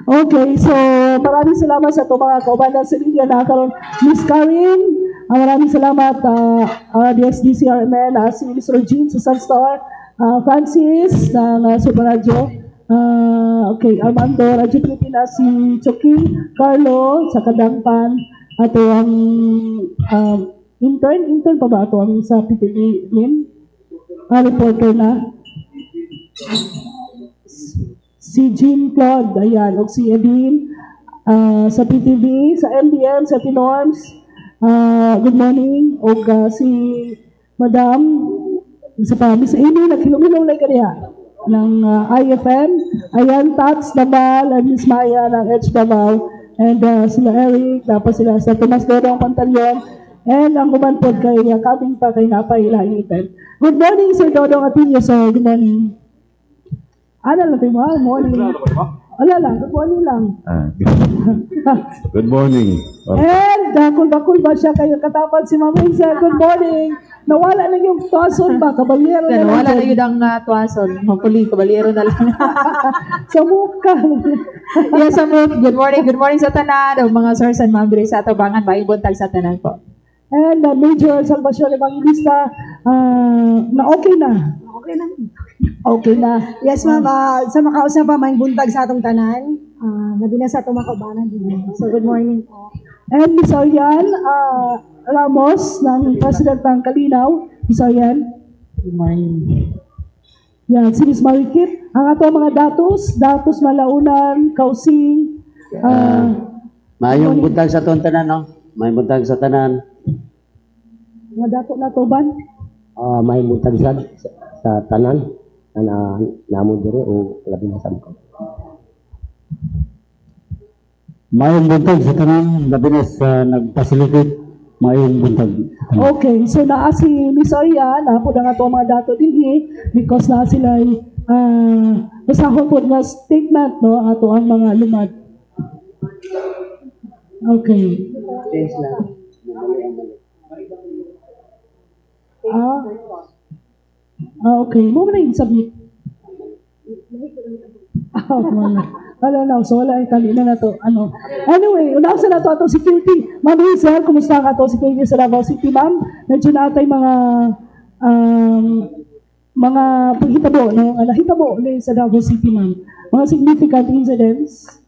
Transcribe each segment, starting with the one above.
Okay, so maraming salamat sa itong mga kaubanan sa media na karon. Miss Karin, maraming salamat DSDCRMN, si Miss Regine sa Sunstar, Francis ng Super Radio, okay, Armando, Radio Pilipinas, si Chucky, Carlo, sa Kadangpan, ato ang intern pa ba ato ang sa PTV, reporter na. Si Jean Claude, ayan, o si Edwin, sa PTV, sa MDM, sa Tinorms, good morning, o si Madam, sa pa, Miss Amy, nagkilumilong na kaniya, ng IFM, ayan, Tats Dabal, and Miss Maya ng Edge Davao, and sila Eric, tapos sila sa Tomas Dodong Pantalion, and ang kumanpod kay kaming pa kay napailaing event. Good morning, Sir Dodong Atinio, sir, good morning. Ano lang tayo mo? Morning. Wala lang, good morning lang. Good morning. And kulba siya kayo katapat si Ma'am Hazel. Good morning. Nawala na yung tuwason ba? Kabalyero na lang. Nawala na yun ang tuwason. Hopefully, kabalyero na lang. Sa mukha. Yes, good morning. Good morning sa tanan. Mga source and mga sa Atabangan. Buntag sa tanan po. And Major Salvacion Evangelista, na okay na. Okay na. Yes, ma'am. Sa makausap pa, may buntag sa atong tanan. Nabi na sa atong makabanan. So, good morning po. And Ms. Orian Ramos, ng President ng Kalinaw. Ms. Orian. Good morning. Yan, si Ms. Marikit. Ang ato mga datos malaunan, kausing. Mayong buntag sa atong tanan, no? May buntag sa tanan. Mga dato na to ban? May buntag sa tanan. Na namo dire o labi na sa mga. Mayong buntag sa tanan, labi na sa nag-facilitate, mayong buntag. Okay, so naa si Miss Orian, po na nga ito mga dato din because na sila masahon po na statement, no, ato ang mga lumad. Okay. Okay. Mo na yung submit. Wala na. So, wala yung kanina na to. Anyway, unang sa na to atong security. Ma'am Hazel, kumusta ka to security sa Davao City, ma'am? Medyo na atay mga paghitabo, no? Nahitabo ulit sa Davao City, ma'am. Mga significant incidents.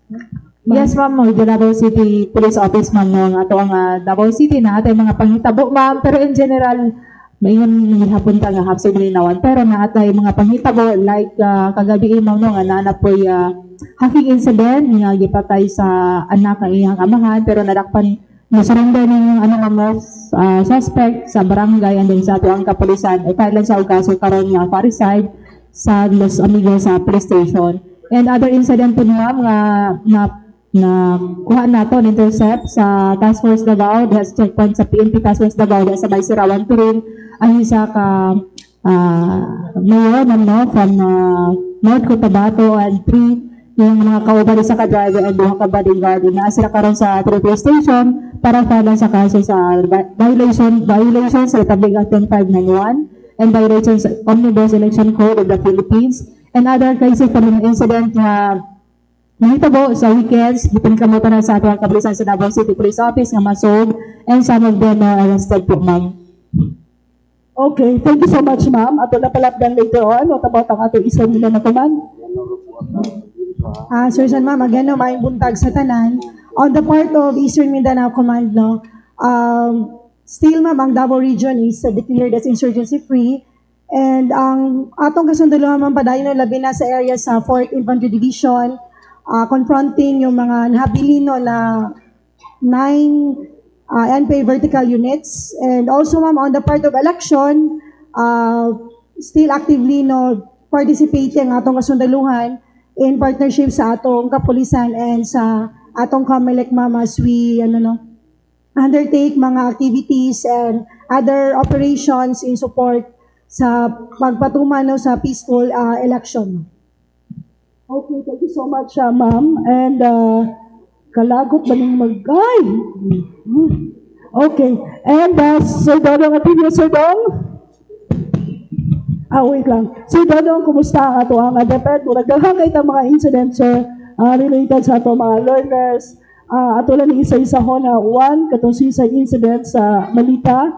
Yes, ma'am. Mga Davao City Police Office, ma'am. Mga ato ang Davao City na atay mga panghitabo, ma'am. Pero in general, mayon hapon ta nga hapsig linawan pero naatay mga panghitabo like kagabi ma'am no nga naana po'y hacking incident nga gipatay sa anak ng iyang amahan pero nadakpan surrender ning suspect sa barangay and then sa ato ang kapulisan ay file sa kaso karon nga pariside sa Los Amigos sa police station and other incident po ma'am na kuha nato intercept sa Task Force Davao diha sa checkpoint sa PNP Task Force Davao diha sa May Sirawan Turin ang isa ka mayor from North Cotabato and 3 yung mga kaubali sa ka-driver and 2 ka bodyguard na sila karon sa police station para file sa kaso sa violation sa Republic Act 10591 and violations sa Omnibus Election Code of the Philippines and other cases from an incident na nahitabo sa weekends, ipinkamutan na sa ato ang kapulisan sa Davao City Police Office nga masog and some of them are arrested po, ma'am. Okay, thank you so much, ma'am. Ato na palapdan later on. What about ang ato isang nila na command? Sir San ma'am, again, no, may buntag sa tanan. On the part of Eastern Mindanao Command, no, still, ma'am, ang Davao region is declared as insurgency-free. And ang atong kasundaluhan, ma'am, padayon labi na sa area sa 4th Infantry Division, confronting yung mga nahabilino na 9 NPA vertical units. And also, ma'am, on the part of election, still actively participating atong kasundaluhan in partnership sa atong kapulisan and sa atong COMELEC, ma'am, as we undertake mga activities and other operations in support sa pagpatuman sa peaceful election. Okay, thank you so much, ma'am. And kalagot ba ng magay? Okay. And Sir Dodong Atinio, Sir Dong? Wait lang. Sir Dodong, kumusta ang ato ang DepEd? Nagdaghang kayo mga incidents, sir, related sa ato mga learners. Ato lang isa-isa ho na one, katong suicide incident sa Malita.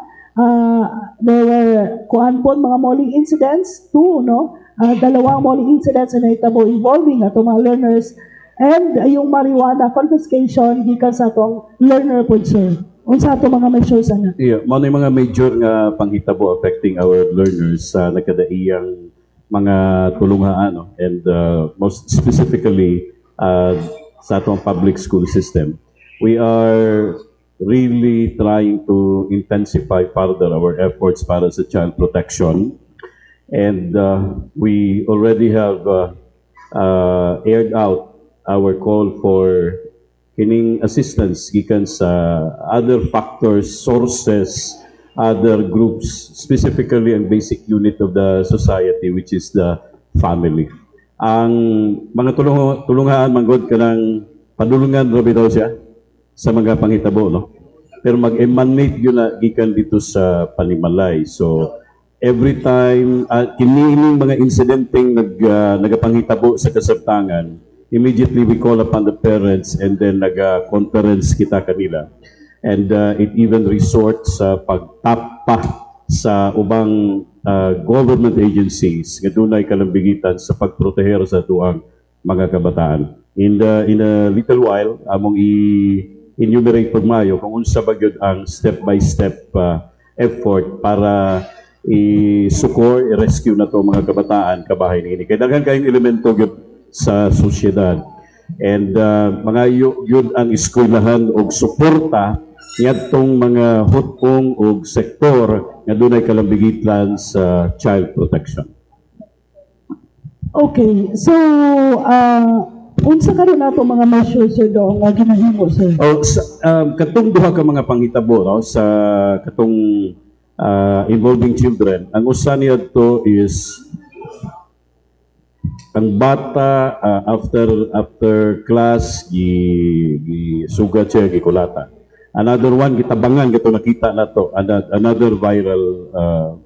There were mga mauling incidents, two, no? Dalawang mauling incidents na itabo involving ato mga learners. And yung marijuana confiscation gikan sa atong learner po, sir. Unsa ato mga measures ana? Yeah, mao na yung mga major nga panghitabo affecting our learners sa nagkadaiyang mga tulunghaan, no? And most specifically sa atong public school system. We are really trying to intensify further our efforts para sa child protection. And we already have aired out our call for kining assistance gikan sa other factors, sources, other groups, specifically ang basic unit of the society, which is the family. Ang mga tulungan manggod ka ng padulungan rabi daw siya sa mga panghitabo, no? Pero mag-emanate yun na gikan dito sa panimalay. So, every time, kiniining mga incidenteng nagapanghitabo sa kasabtangan, immediately we call upon the parents and then nag-conference kita kanila. And it even resorts sa pagtap pa sa ubang government agencies nga dunay kalambigitan sa pagproteher sa tuang mga kabataan. In a little while, among i-enumerate pag mayo kung unsa ba gyud ang step-by-step effort para i-succor, i-rescue na to mga kabataan kabahay ni ini. Kaya daghan kayong elemento gyud sa sosyedad. And mga yun ang eskwelahan og suporta niyadtong mga hutong og sektor nga dunay kalambigitan sa child protection. Okay, so unsa karon nato mga measures sir do nga ginahimo sir? Katong duha ka mga panghitabo, no, sa katong involving children, ang usa niadto is ang bata after class sugat siya gikulata. Another one gitabangan gato nakita nato, another viral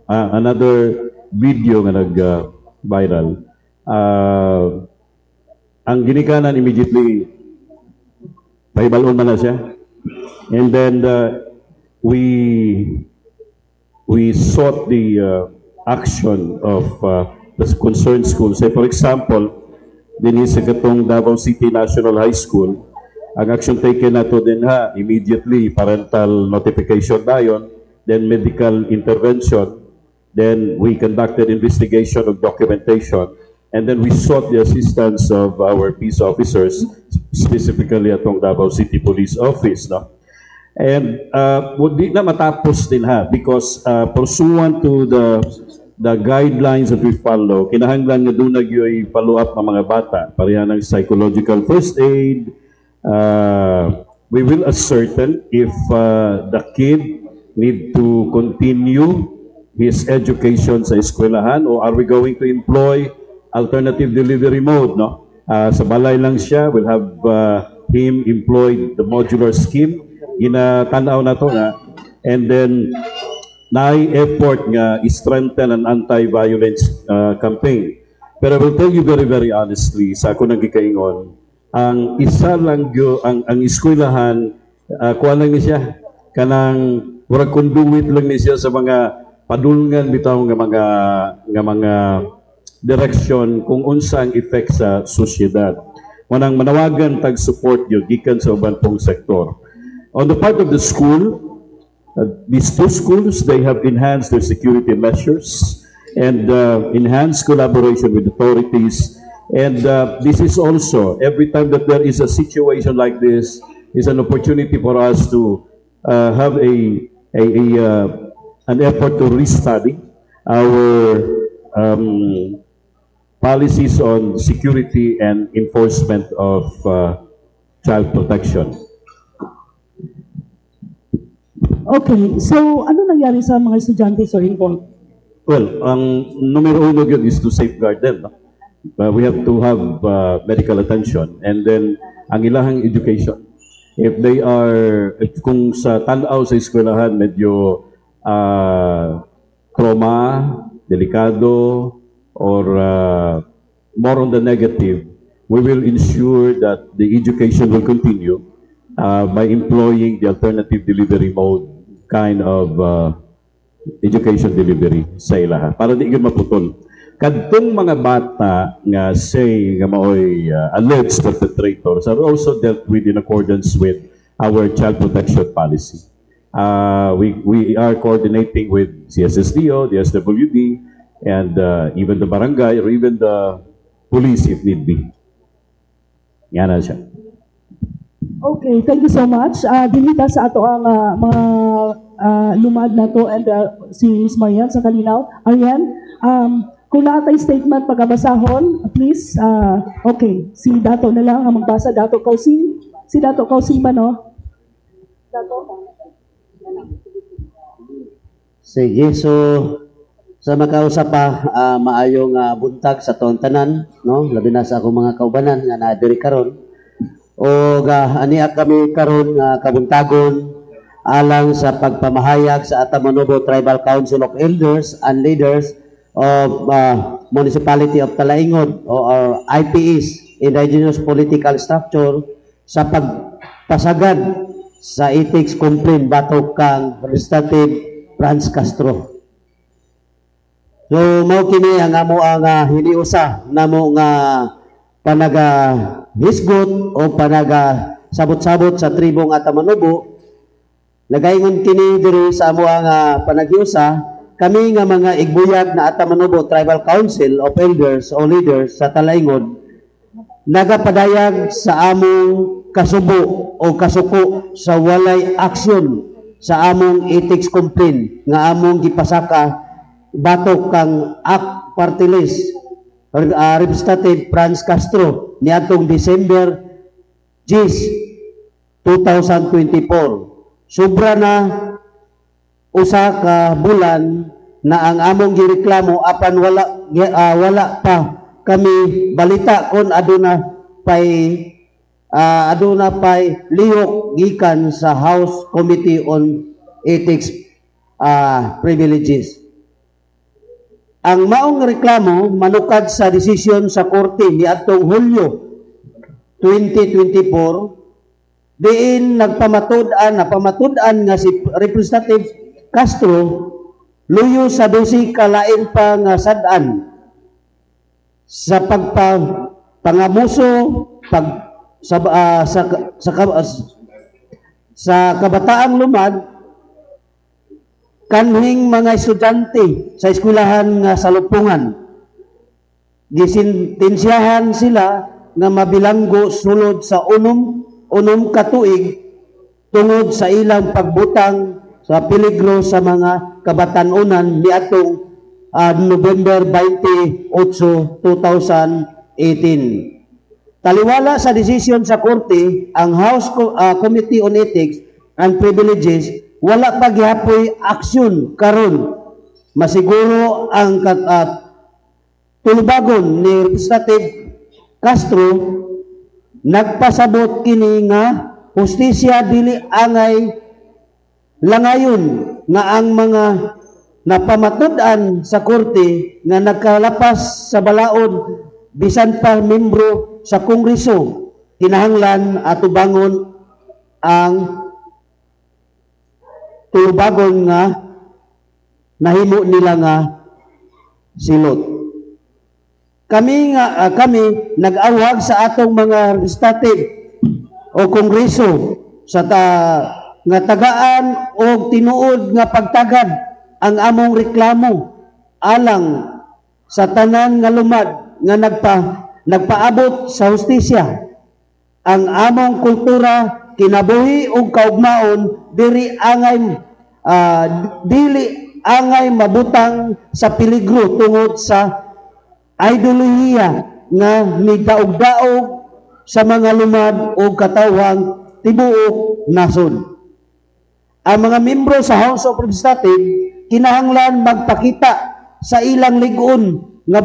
another video nga nag viral. Ang ginikanan immediately pahibalon man na siya. And then we sought the action of the concerned school. Say for example, din sa katong Davao City National High School, ang action taken nato din immediately parental notification dayon, then medical intervention, then we conducted investigation of documentation, and then we sought the assistance of our peace officers, specifically atong Davao City Police Office, no? And di na matapos din because pursuant to the guidelines that we follow, kinahanglan nga doon nagyoy follow up ng mga bata, pareha ng psychological first aid. We will ascertain if the kid need to continue his education sa eskwelahan or are we going to employ alternative delivery mode, no? Sa balay lang siya, we'll have him employed the modular scheme. Ginatanaw na to na. And then, effort nga strengthen an anti-violence campaign. Pero I will tell you very, very honestly, sa ako nagkikaingon, ang isa lang ang eskwelahan, kuha lang ni siya, kanang murag conduit lang ni siya sa mga padulngan bitaw nga mga direction kung unsa ang effect sa sosyedad. Manang manawagan tag support yun gikan sa uban pong sektor. On the part of the school, these two schools, they have enhanced their security measures and enhanced collaboration with authorities. And this is also, every time that there is a situation like this, is an opportunity for us to have an effort to restudy our policies on security and enforcement of child protection. Okay, so ano nangyari sa mga estudyante sir involved? Well, ang numero uno yun is to safeguard them. No? We have to have medical attention and then ang ilahang education. If they are, kung sa tanaw sa eskwelahan medyo trauma, delikado, or more on the negative, we will ensure that the education will continue by employing the alternative delivery mode kind of education delivery sa ilaha para di gyud maputol. Kadtong mga bata nga say nga maoy alleged perpetrators are also dealt with in accordance with our child protection policy. We are coordinating with CSSDO, the SWD, and even the barangay or even the police if need be. Yan na siya. Okay, thank you so much. Dinita sa ato ang mga lumad na to and si Ms. Marian sa kalinaw. Arian, kung naatay statement pagkabasahon, please, okay, si Dato na lang ang magbasa. Dato Kausing. Si Dato Kausing ba, no? Dato? Sige, so sa makausap pa, maayong buntag sa tuwang tanan, no? Labi na sa akong mga kaubanan nga naadiri karon. O aniya kami karon nga kabuntagon alang sa pagpamahayag sa Atamanobo Tribal Council of Elders and Leaders of Municipality of Talaingod or IPS, Indigenous Political Structure, sa pagpasagad sa ethics complaint batok kang Representative Franz Castro. So mao kini ang amo ang hiniusa namo nga panaga hisgot o panaga sabot-sabot sa tribong Atamanobo. Nagaingon kini diri sa amo ang panaghiusa kami nga mga igbuyag na Atamanobo Tribal Council of Elders o Leaders sa Talaingod nagapadayag sa among kasubo o kasuko sa walay aksyon sa among ethics complaint nga among gipasaka batok kang ACT Party List Representative Franz Castro niadtong December 10, 2024. Sobra na usa ka bulan na ang among gireklamo apan wala pa kami balita kung aduna pay lihok gikan sa House Committee on Ethics Privileges. Ang maong reklamo manukad sa desisyon sa korte niadtong Hulyo 2024 diin napamatud-an nga si Representative Castro luyo sa 12 kalain pa nga sad-an sa pagpangabuso sa kabataang lumad kanhing mga estudyante sa eskwelahan nga salupungan. Gisintensyahan sila nga mabilanggo sulod sa unom ka tuig tungod sa ilang pagbutang sa peligro sa mga kabatanunan niadtong November 28, 2018. Taliwala sa desisyon sa korte, ang House Committee on Ethics and Privileges wala pa gihapoy aksyon karon masiguro ang tulubagon ni Representative Castro nagpasabot kini nga hustisya dili angay langayon nga ang mga napamatud-an sa korte nga nagkalapas sa balaod bisan pa membro sa Kongreso kinahanglan atubangon ang tulubagon nga nahimo nila nga silot. Kami nag-awhag sa atong mga legislative o Kongreso sa nga tagaan o tinuod nga pagtagad ang among reklamo alang sa tanan nga lumad nga nagpaabot sa hustisya. Ang among kultura kinabuhi ug kaugmaon dili angay mabutang sa peligro tungod sa ideolohiya nga midaog-daog sa mga lumad o katawhang tibuok nasod. Ang mga membro sa House of Representatives kinahanglan magpakita sa ilang lig-on nga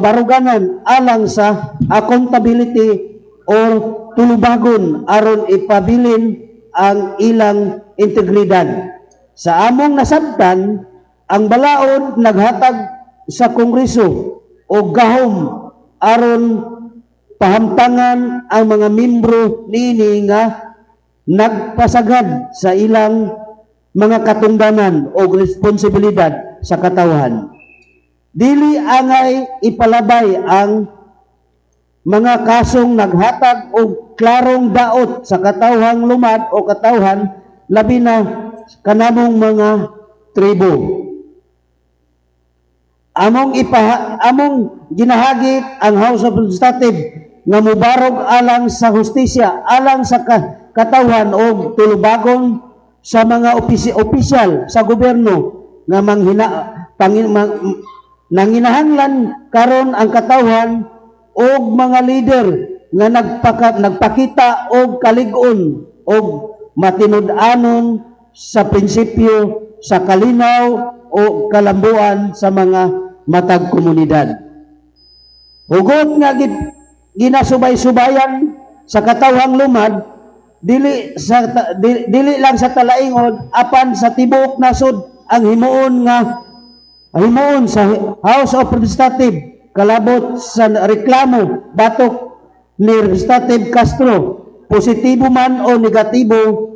baruganan alang sa accountability or tulubagon aron ipabilin ang ilang integridad. Sa among nasabtan, ang balaod naghatag sa Kongreso o gahom aron pahamtangan ang mga membro nini nga nagpasagad sa ilang mga katungdanan o responsibilidad sa katawhan. Dili angay ipalabay ang mga kasong naghatag og klarong daot sa katawhang lumad o katawhan labi na kanamong mga tribo. Among ginahagit ang House of Representatives nga mubarog alang sa hustisya, alang sa katawhan o tulubagon sa mga opisyal sa gobyerno nga nanginahanglan karon ang katawhan og mga leader nga nagpakita og kalig-on og matinud-anon sa prinsipyo sa kalinaw o kalambuan sa mga matag komunidad. Hugot nga ginasubay-subayan sa katawhang lumad dili lang sa talaingod apan sa tibuok nasod ang himuon sa House of Representatives kalabot sa reklamo batok ni Representative Castro, positibo man o negatibo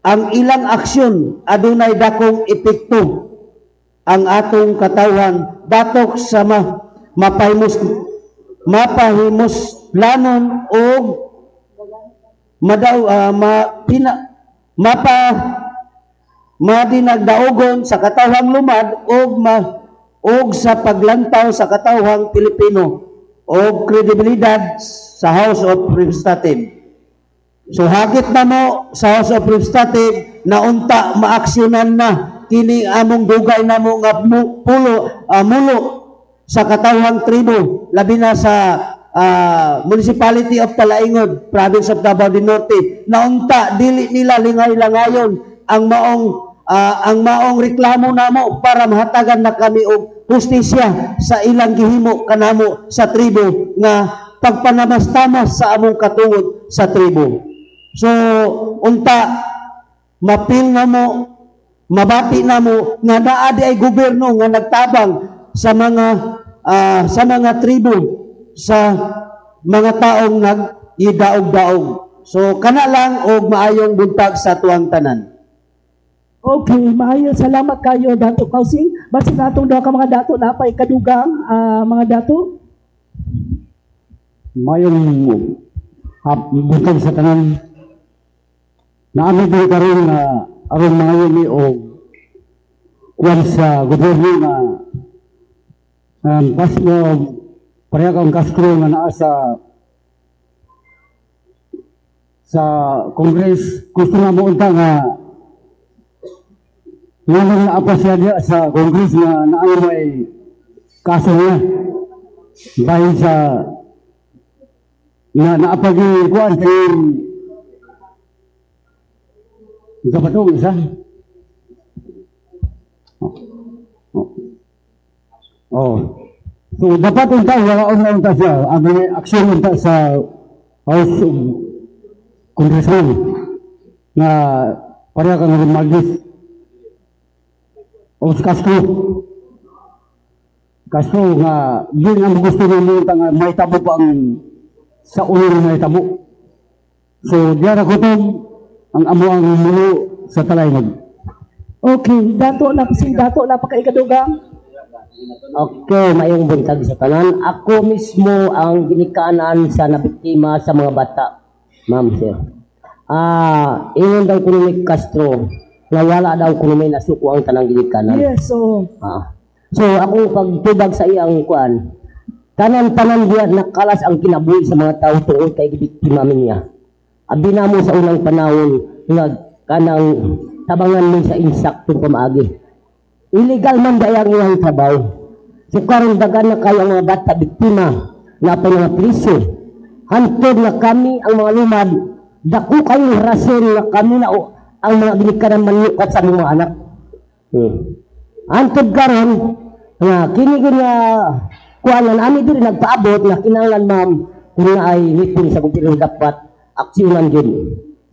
ang ilang aksyon adunay dakong epekto ang atong katawhan batok sa mapahimuslanon o madinagdaogon sa katawhang lumad og sa paglantaw sa katawhang Pilipino o kredibilidad sa House of Representatives. So hagit na mo sa House of Representatives na unta maaksyonan na kini among dugay na mo nga mulo sa katawhang tribo labi na sa Municipality of Talaingod, Province of Davao del Norte, na unta dili nila lingay-langayon ang maong reklamo namo para mahatagan na kami og hustisya sa ilang gihimo kanamo sa tribo nga pagpanamastamas sa among katungod sa tribo. So unta mapil na mo, mabati na mo nga naa di ay gobyerno nga nagtabang sa mga tribo, sa mga taong nag-idaog-daog. So kana lang og maayong buntag sa tuwang tanan. Okay, maayo. Salamat kayo, Dato Kausing. Basta natong doon ka mga dato na pa'y kadugang, mga dato? Mayong buntag sa tanan na amin din karon na aron mga yun o kuwan sa gobyerno na Castro, pareha kang Castro nga naa sa Congress, gusto nga mo unta nga ngayon na apa siya diya sa Congress na naano may kaso niya dahil sa na naapag-ikuan kayo ito ba ito isa? So dapat unta wala unta siya ang may aksyon unta sa House of Congressman na pareha kang magis o Castro nga yun ang gusto nyo nga may tabo pa ang sa ulo may tabo. So diyan ako itong ang amo ang mulo sa Talaingod. Okay, Dato na pagkaikadugang. Okay, mayong buntag sa tanan. Ako mismo ang ginikanan sa nabiktima sa mga bata. Ma'am, sir. Ingon daw kuno ni Castro nga wala daw kuno may nasuko ang tanang ginikanan. Yes, so so ako pagtubag sa iyang kuan, tanan-tanan diya nakalas ang kinabuhi sa mga tao tungod kay biktima niya. Abi na mo sa unang panahon nga kanang tabangan mo sa insaktong pamaagi. Illegal man dayang iyang trabaho. So karon dagan na kayo ang mga bata biktima na pa mga priso. Hantod na kami ang mga lumad, dako kayo rason na kami na ang mga ginikanan manukat sa mga anak. Hantod karon nga kini nga kuanan ani diri nagpaabot na kinahanglan ma'am kung ay hipon sa gobyerno dapat aksyonan gyud.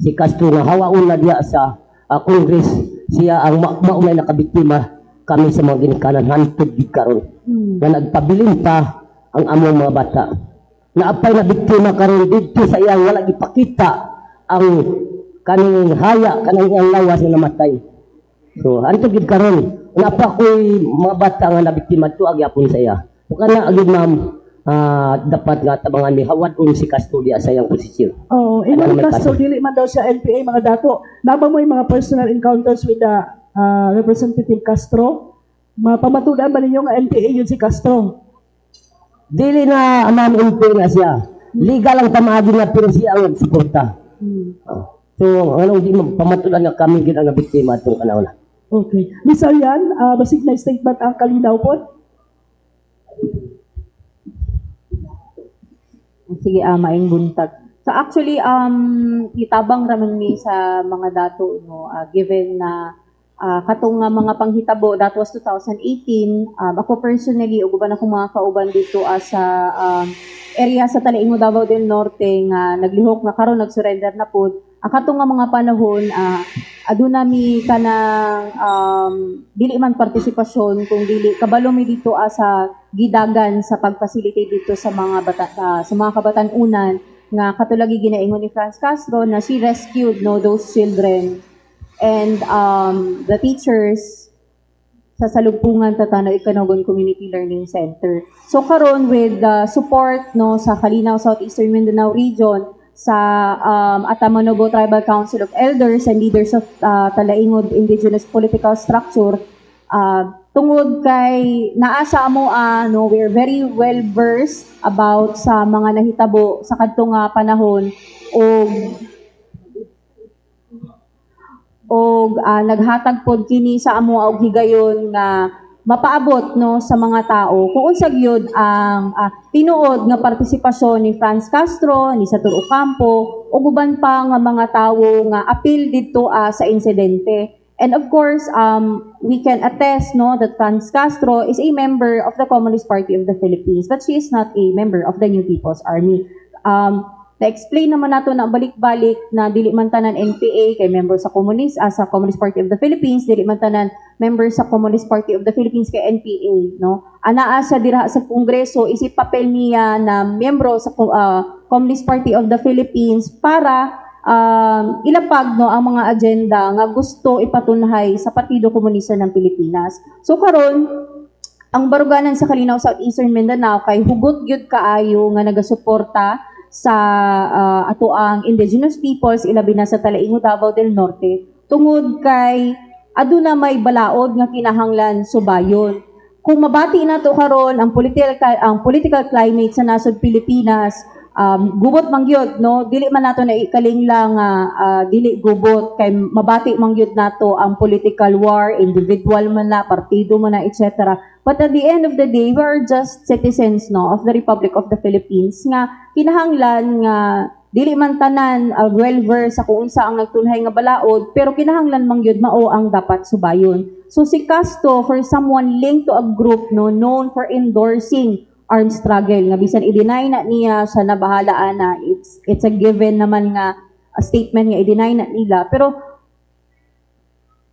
Si Castro nga hawaon na diya sa Congress, siya ang maunay nakabiktima kami sa mga ginikanan hantod gid karon. Na nagpabilin pa ang among mga bata. naapay na biktima karon dito sa iyang wala gipakita ang kaning haya kanang iyang lawas nga namatay. So anto gid karon napa ko'y mga bata nga nabiktima to agyapon sa iya. O kana agid ma'am dapat nga tabangan ni hawad si custody sa iyang posisyon. Oh, Imam Castro, dili man daw siya NPA, mga dato. Naba mo yung mga personal encounters with the Representative Castro? Pamatudan ba ninyo nga NPA yun si Castro? Dili na ma'am NPA nga siya. Legal ang tamaagi nga pero siya ang suporta. So, anong di pamatudan nga kami gid ang biktima itong kanawna. Okay. Miss Arian, basig na statement ang kalinaw po? Sige, maing buntag. So actually, itabang raman mi sa mga dato, no, given na katong mga panghitabo, that was 2018, ako personally, uguban akong mga kauban dito sa area sa Talaingo, Davao del Norte, nga naglihok na karon nagsurrender na po. Katong nga mga panahon, aduna mi kanang dili man partisipasyon kung dili kabalo mi dito sa gidagan sa pag-facilitate dito sa mga sa mga kabatan-unan nga katulagi ginaingon ni Franz Castro na she rescued those children and the teachers sa salugpungan Tatanaw Ikanogon Community Learning Center. So karon with the support sa Kalinaw Southeastern Mindanao region sa Atamanobo Tribal Council of Elders and Leaders of Talaingod Indigenous Political Structure, tungod kay naasa mo we're very well versed about sa mga nahitabo sa kadtong panahon og naghatag pod kini sa amo og higayon nga mapaabot sa mga tao kung unsa gyud ang tinuod nga partisipasyon ni Franz Castro, ni Satur Ocampo ug uban pa nga mga tawo nga apil didto sa insidente. And of course, we can attest that Franz Castro is a member of the Communist Party of the Philippines, but she is not a member of the New People's Army. Na-explain naman nato na balik-balik na dili man tanan NPA kay member sa Communist Party of the Philippines, dili man tanan member sa Communist Party of the Philippines kay NPA, no? Anaa sa dira sa Kongreso isip papel niya na miyembro sa Communist Party of the Philippines para ilapag ang mga agenda nga gusto ipatunhay sa Partido Komunista ng Pilipinas. So karon ang baruganan sa Kalinaw Southeastern Mindanao kay hugot gyud kaayo nga nagasuporta sa ato ang indigenous peoples ilabi na sa Talaingo, Davao del Norte tungod kay aduna may balaod nga kinahanglan subayon. Kung mabati nato karon ang political climate sa nasod Pilipinas, gubot man gyud dili man nato na ikaling lang dili gubot kay mabati man gyud nato ang political war, individual man na, partido man na, etc. But at the end of the day, we are just citizens of the Republic of the Philippines nga kinahanglan nga dili man tanan well-versed sa kung unsa ang nagtunhay nga balaod, pero kinahanglan man gyud mao ang dapat subayon. So si Castro, for someone linked to a group known for endorsing armed struggle, nga bisan i-deny na niya siya na bahalaan na it's a given naman nga a statement nga i-deny na nila, pero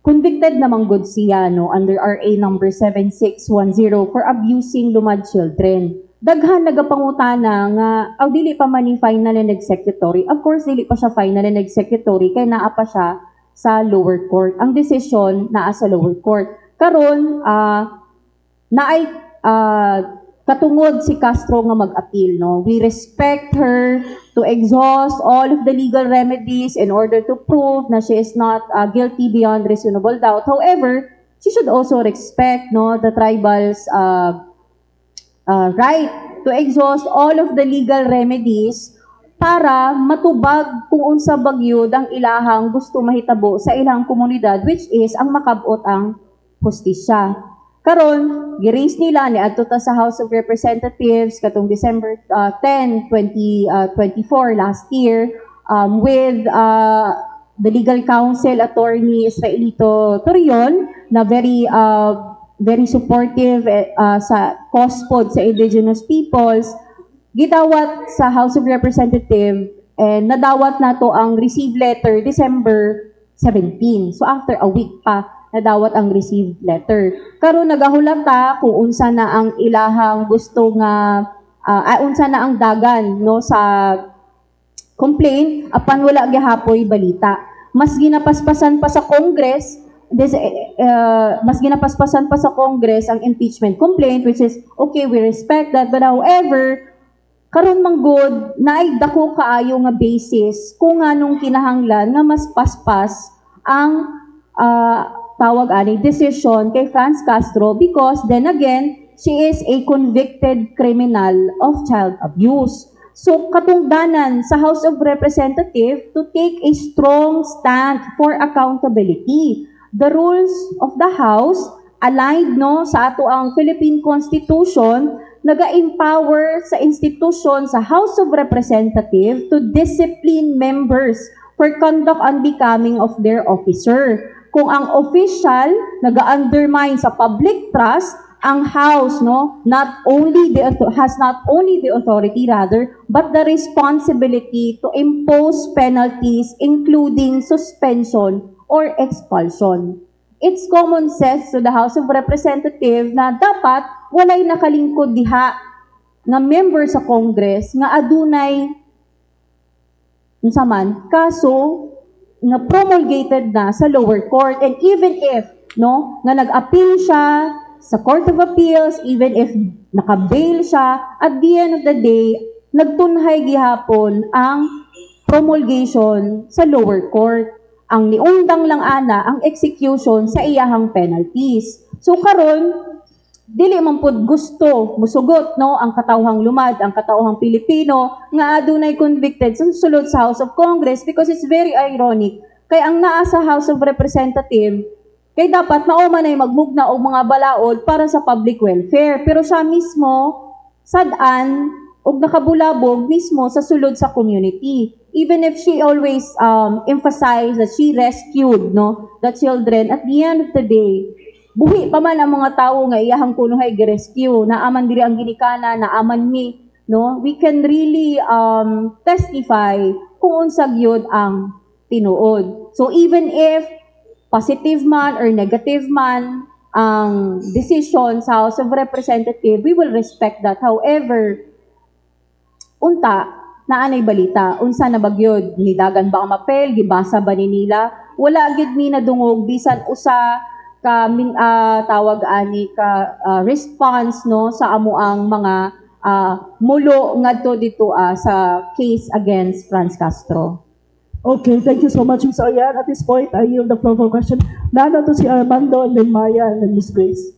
convicted namang good siya under RA number 7610 for abusing lumad children. Daghan nagapangutana nga dili pa man ni final and executory. Of course dili pa siya final and executory kay naa pa siya sa lower court. Ang decision naa sa lower court. Karon naay katungod si Castro nga mag-appeal, we respect her to exhaust all of the legal remedies in order to prove na she is not guilty beyond reasonable doubt. However, she should also respect the tribals right to exhaust all of the legal remedies para matubag kung unsa bagyod ang ilahang gusto mahitabo sa ilang komunidad, which is ang makabot ang hustisya. Karon, gi-raise nila ni adto ta sa House of Representatives katong December 10, 2024 last year with the legal counsel attorney Israelito Torion na very supportive sa cause pod sa indigenous peoples. Gidawat sa House of Representatives and nadawat nato ang received letter December 17. So after a week pa nadawat ang received letter. Karon nagahulata kung unsa na ang ilahang gusto nga unsa na ang dagan no sa complaint apan wala gihapoy balita. Mas ginapaspasan pa sa Congress ang impeachment complaint, which is okay, we respect that, but however karon manggod naay dako kaayo nga basis kung nganong kinahanglan nga mas paspas ang tawag ani decision kay Franz Castro, because then again she is a convicted criminal of child abuse. So, katungdanan sa House of Representatives to take a strong stand for accountability. The rules of the House, aligned no sa ato ang Philippine Constitution, naga-empower sa institution sa House of Representatives to discipline members for conduct unbecoming of their officer. Kung ang official naga-undermine sa public trust, ang House no has not only the authority but the responsibility to impose penalties including suspension or expulsion. It's common sense to the House of Representatives na dapat walay nakalingkod diha nga member sa Congress nga adunay unsaman kaso nga promulgated na sa lower court, and even if no nga nag-appeal siya sa Court of Appeals, even if naka-bail siya, at the end of the day, nagtunhay gihapon ang promulgation sa lower court. Ang niundang lang ana ang execution sa iyahang penalties. So karon dili man pud gusto musugot no ang katawhang lumad, ang katawhang Pilipino nga adunay convicted sa sulod sa House of Congress, because it's very ironic kay ang naa sa House of Representatives kay dapat mao man ay magmugna og mga balaod para sa public welfare, pero siya mismo sad-an og nakabulabog mismo sa sulod sa community. Even if she always emphasized that she rescued no the children, at the end of the day buhi pa man ang mga tawo nga iyahang kunuhay gi-rescue, naaman diri ang ginikana, naaman mi no, we can really testify kung unsa gyud ang tinuod. So even if positive man or negative man ang decision sa House of Representatives, we will respect that. However, unta naanay balita, unsa na bagyod, nidagan ba ang mapel, gibasa ba ni nila? Wala gid mi nadungog bisan usa ka tawag ani ka response no sa amo ang mga mulo ngadto dito sa case against Franz Castro. Okay, thank you so much, Ms. Oyan. At this point, I yield the floor for question. Nano to si Armando, and then Maya, and then Ms. Grace.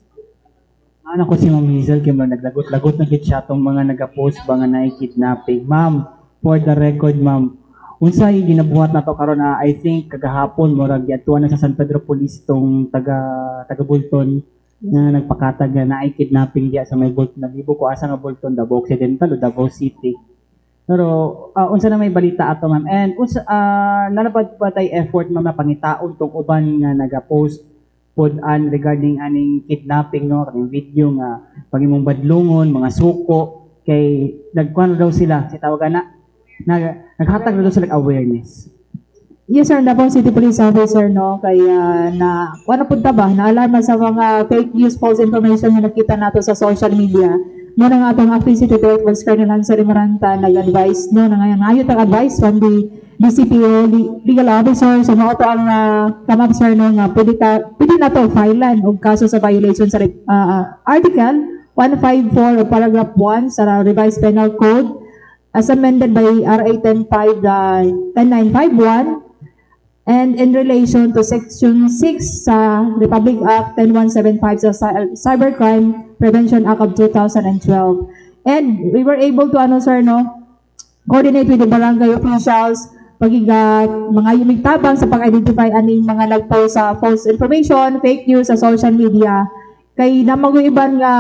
Ano ko si Ma'am Hazel, kaya naglagot-lagot na gid siya itong mga nag-post ba nga na-kidnapping. Ma'am, for the record, ma'am, unsay ginabuhat na to karon na I think kagahapon murag giadtuan na sa San Pedro Police tong taga Bulton na nagpakatag na na-kidnapping diya sa may Bulton. Nagibo ko asa nga Bulton, Davao Occidental o Davao City. Pero unsa na may balita ato ma'am, and unsa nalabad pa tay effort ma'am na pangitaon tong uban nga naga-post pod regarding aning kidnapping no, kaning video nga pagimong badlungon, mga suko kay nagkuan daw sila si tawagan na naghatag na daw sila awareness. Yes sir, Davao City Police Officer no, kaya na kuan pud ta ba naalarma sa mga fake news, false information nga nakita nato sa social media. Muna nga atong acting city director Colonel Hansel Maranta nag-advise no, na ngayon ayot ang advice from the DCPO legal officer sa mga ang come-up sir no, nga pwede na to filean og kaso sa violation sa article 154 o paragraph 1 sa revised penal code as amended by RA 10951 and in relation to Section 6 sa Republic Act 10175 sa Cybercrime Prevention Act of 2012. And we were able to sir, no, coordinate with the barangay officials pagiga mga yumigtabang sa pag-identify aning mga nagpost sa false information, fake news sa social media. Kay namang iban nga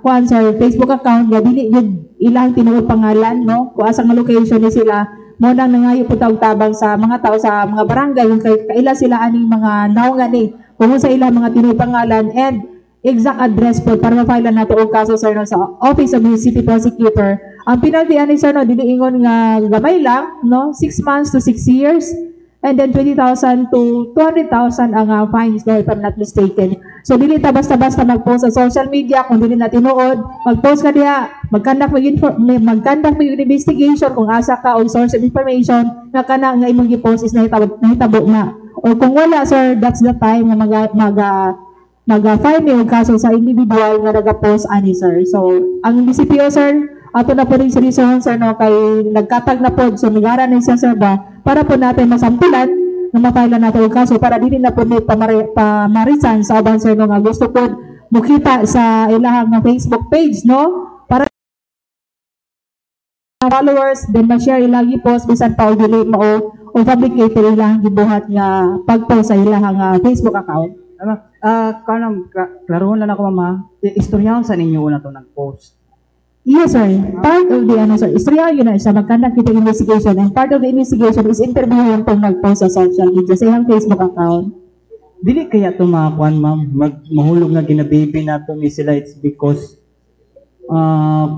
kuan sir, Facebook account nga dili yun ilang tinuod pangalan no, kung asa nga location ni sila mo nang nangayo po tabang sa mga tao sa mga barangay kung kaila sila aning mga naungan ni kung sa ila mga tinupangalan and exact address po para ma-file nato og kaso sir no, sa Office of the City Prosecutor. Ang penalty ani sir no, dili ingon nga gamay lang no, 6 months to 6 years and then 20,000 to 200,000 ang fines, no, if I'm not mistaken. So dili ta basta-basta mag-post sa social media kung dili na tinuod, mag-post ka diha, mag-conduct mo investigation kung asa ka o source of information nga kana nga imong gi-post is nahitabo na. O kung wala, sir, that's the time nga mag-file ni og kaso sa individual nga naga-post ani, sir. So ang DCPO, sir, ato na po rin seryosohon, sir, no, kay nagkatag na po, so nagara na siya, sir, ba, para po natin masampulan na mapailan natin ang kaso para dili na po may pamarisan sa abang, sir, no, nga gusto po mukita sa ilahang Facebook page, no, para followers, then ma-share ilang i-post, bisan pa o dili mo o fabricate ilang gibuhat nga pag-post sa ilahang Facebook account. Klarohon lang ako, mama. Istoryahon sa ninyo una to nag-post. Yes, sir. Part of the, sir, istorya yun na siya, mag-conduct kita investigation, and part of the investigation is interview yung pong nag-post sa social media, sa iyang Facebook account. Dili kaya ito mga kuan, ma'am, mahulog na ginababy na ito ni sila, it's because,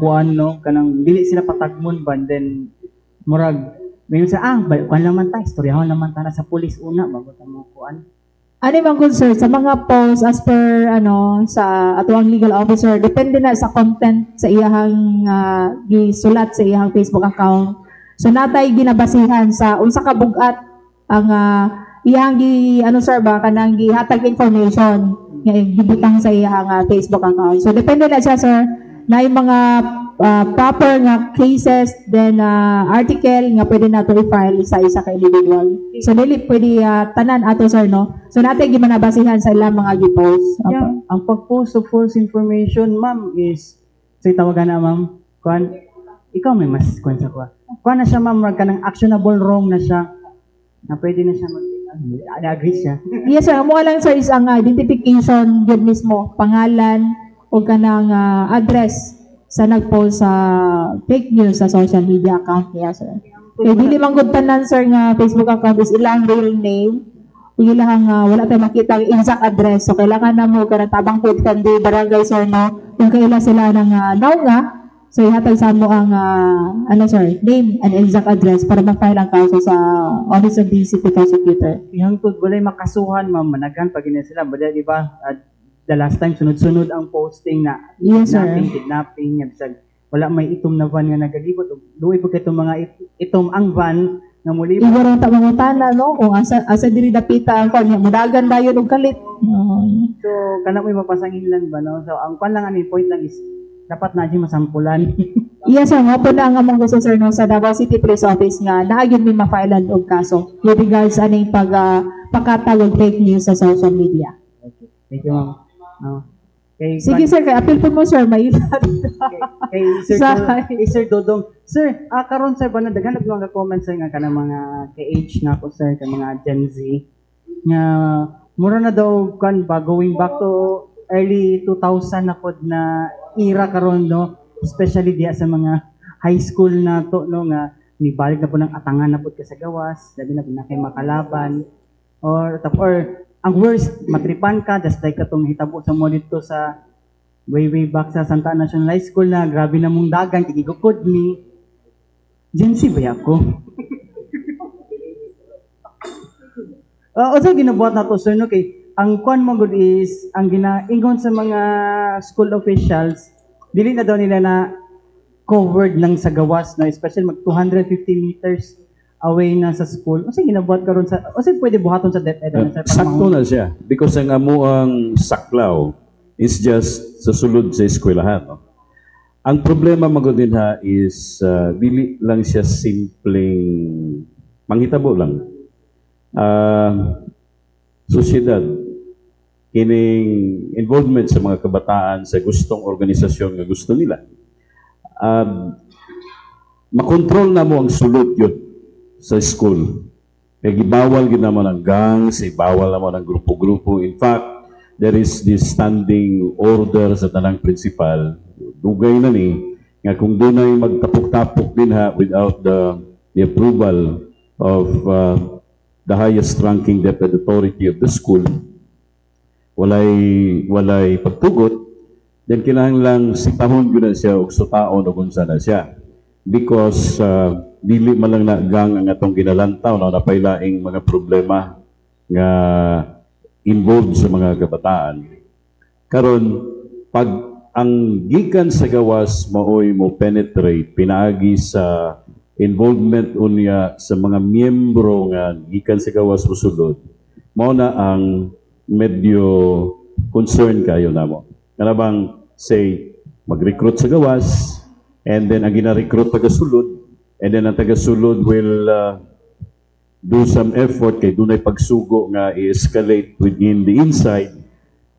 kuan, no, kanang, dili sila patagmon ba, and then, murag, mayon sa, kuan naman ta, istoryahon naman ta na sa pulis una, bago ta mo kuan. Ano bang concern sa mga posts as per sa atuang legal officer, depende na sa content sa iyahang gisulat sa iyahang Facebook account. So natay ginabasihan sa unsa ka bugat ang iyahang sir ba kanang gihatag information nga gibutang sa iyahang Facebook account. So depende na siya, sir, na yung mga proper nga cases, then article nga pwede nato i-file sa isa ka individual. So dili pwede tanan ato, sir, no. So natin gimanabasihan sa ilang mga gi-post. Yeah, ang pag-post of false information, ma'am, is say tawagan na, ma'am, kuan ikaw may mas kuan sa kuan na siya, ma'am, ka ng actionable wrong na siya na pwede na siya agree siya. Yes, sir. Amo lang, sir, is ang identification yun mismo, pangalan o kanang address sa nag-post sa fake news sa social media account niya, sir. Kaya dili man gud tanan, sir, nga Facebook account is ilang real name, o ilang wala tayo makita ang exact address. So kailangan na mo kanang tabang food kandi barangay, sir, no, kung kaila sila ng nga, so ihatag sa mo ang sir, name and exact address para ma-file ang kaso sa Office of the City Prosecutor. Ihangtod walay makasuhan, ma'am, managan pag ina sila, ba di ba? The last time, sunod-sunod ang posting na yes, kidnapping, bisag wala may itom na van nga nagalibot. Luoy po itong mga itom ang van nga muli. Iwarong ta mga tana, no? Kung asa diri dapita ang kanya, mudagan dayon og kalit. So, kana mo mapasangin lang ba, no? So, ang kwan lang, point lang is, dapat na dyan masampulan. Yes, sir. Nga po na ang among gusto, sir, no, sa Davao City Police Office nga, naagyon may ma-filean og kaso with regards aning pagkatag og fake news sa social media. Okay. Thank you, ma'am. Sige, sir, kay appeal po mo, sir, may Sir Dodong. Sir, karon, sir, ba naghanap mga comments, sir, nga kanang mga ka-age na po, sir, ka mga Gen Z, nga mura na daw kan ba going back to early 2000 na pod na era karon, no, especially diya sa mga high school na to, no, nga nibalik na po ng atangan na pod ka sa gawas, labi na po na kay makalaban, or ang worst, matripan ka, just like katong hitabo sa mo dito sa way back sa Santa National High School na grabe na mong dagan, kigigukod ni Gen Z ba ako? O sa ginabuhat na to, sir, no, kay ang kwan mo good is, ang ginaingon sa mga school officials, dili na daw nila na covered lang sa gawas, na especially mag 250 meters away na sa school. O sige, ginabuhat karon sa, o sige, pwede buhaton sa DepEd. Sakto na siya. Because ang amuang saklaw is just sa sulod sa eskwelahan. No? Ang problema magudin ha is, dili lang siya simpleng manghitabo lang. Sosyedad, kining involvement sa mga kabataan sa gustong organisasyon nga gusto nila. Makontrol na mo ang sulod yun sa school. Kaya gibawal gid naman ang gangs, ibawal naman ang grupo-grupo. In fact, there is this standing order sa tanang principal. Dugay na ni, nga kung doon ay magtapok-tapok din ha without the approval of the highest ranking DepEd authority of the school, walay pagtugot, then kinahanglan sitahon yun na siya o sutaon o kung sana siya. Because dili man lang nagang ang atong ginalantaw na napailaing mga problema nga involved sa mga kabataan. Karon pag ang gikan sa gawas maoy mo penetrate pinaagi sa involvement unya sa mga miyembro nga gikan sa gawas mosulod, mao na ang medyo concern kayo namo. Kana bang say mag-recruit sa gawas and then ang gina-recruit taga-sulod and then ang taga-sulod will do some effort kay dunay pagsugo nga i-escalate within the inside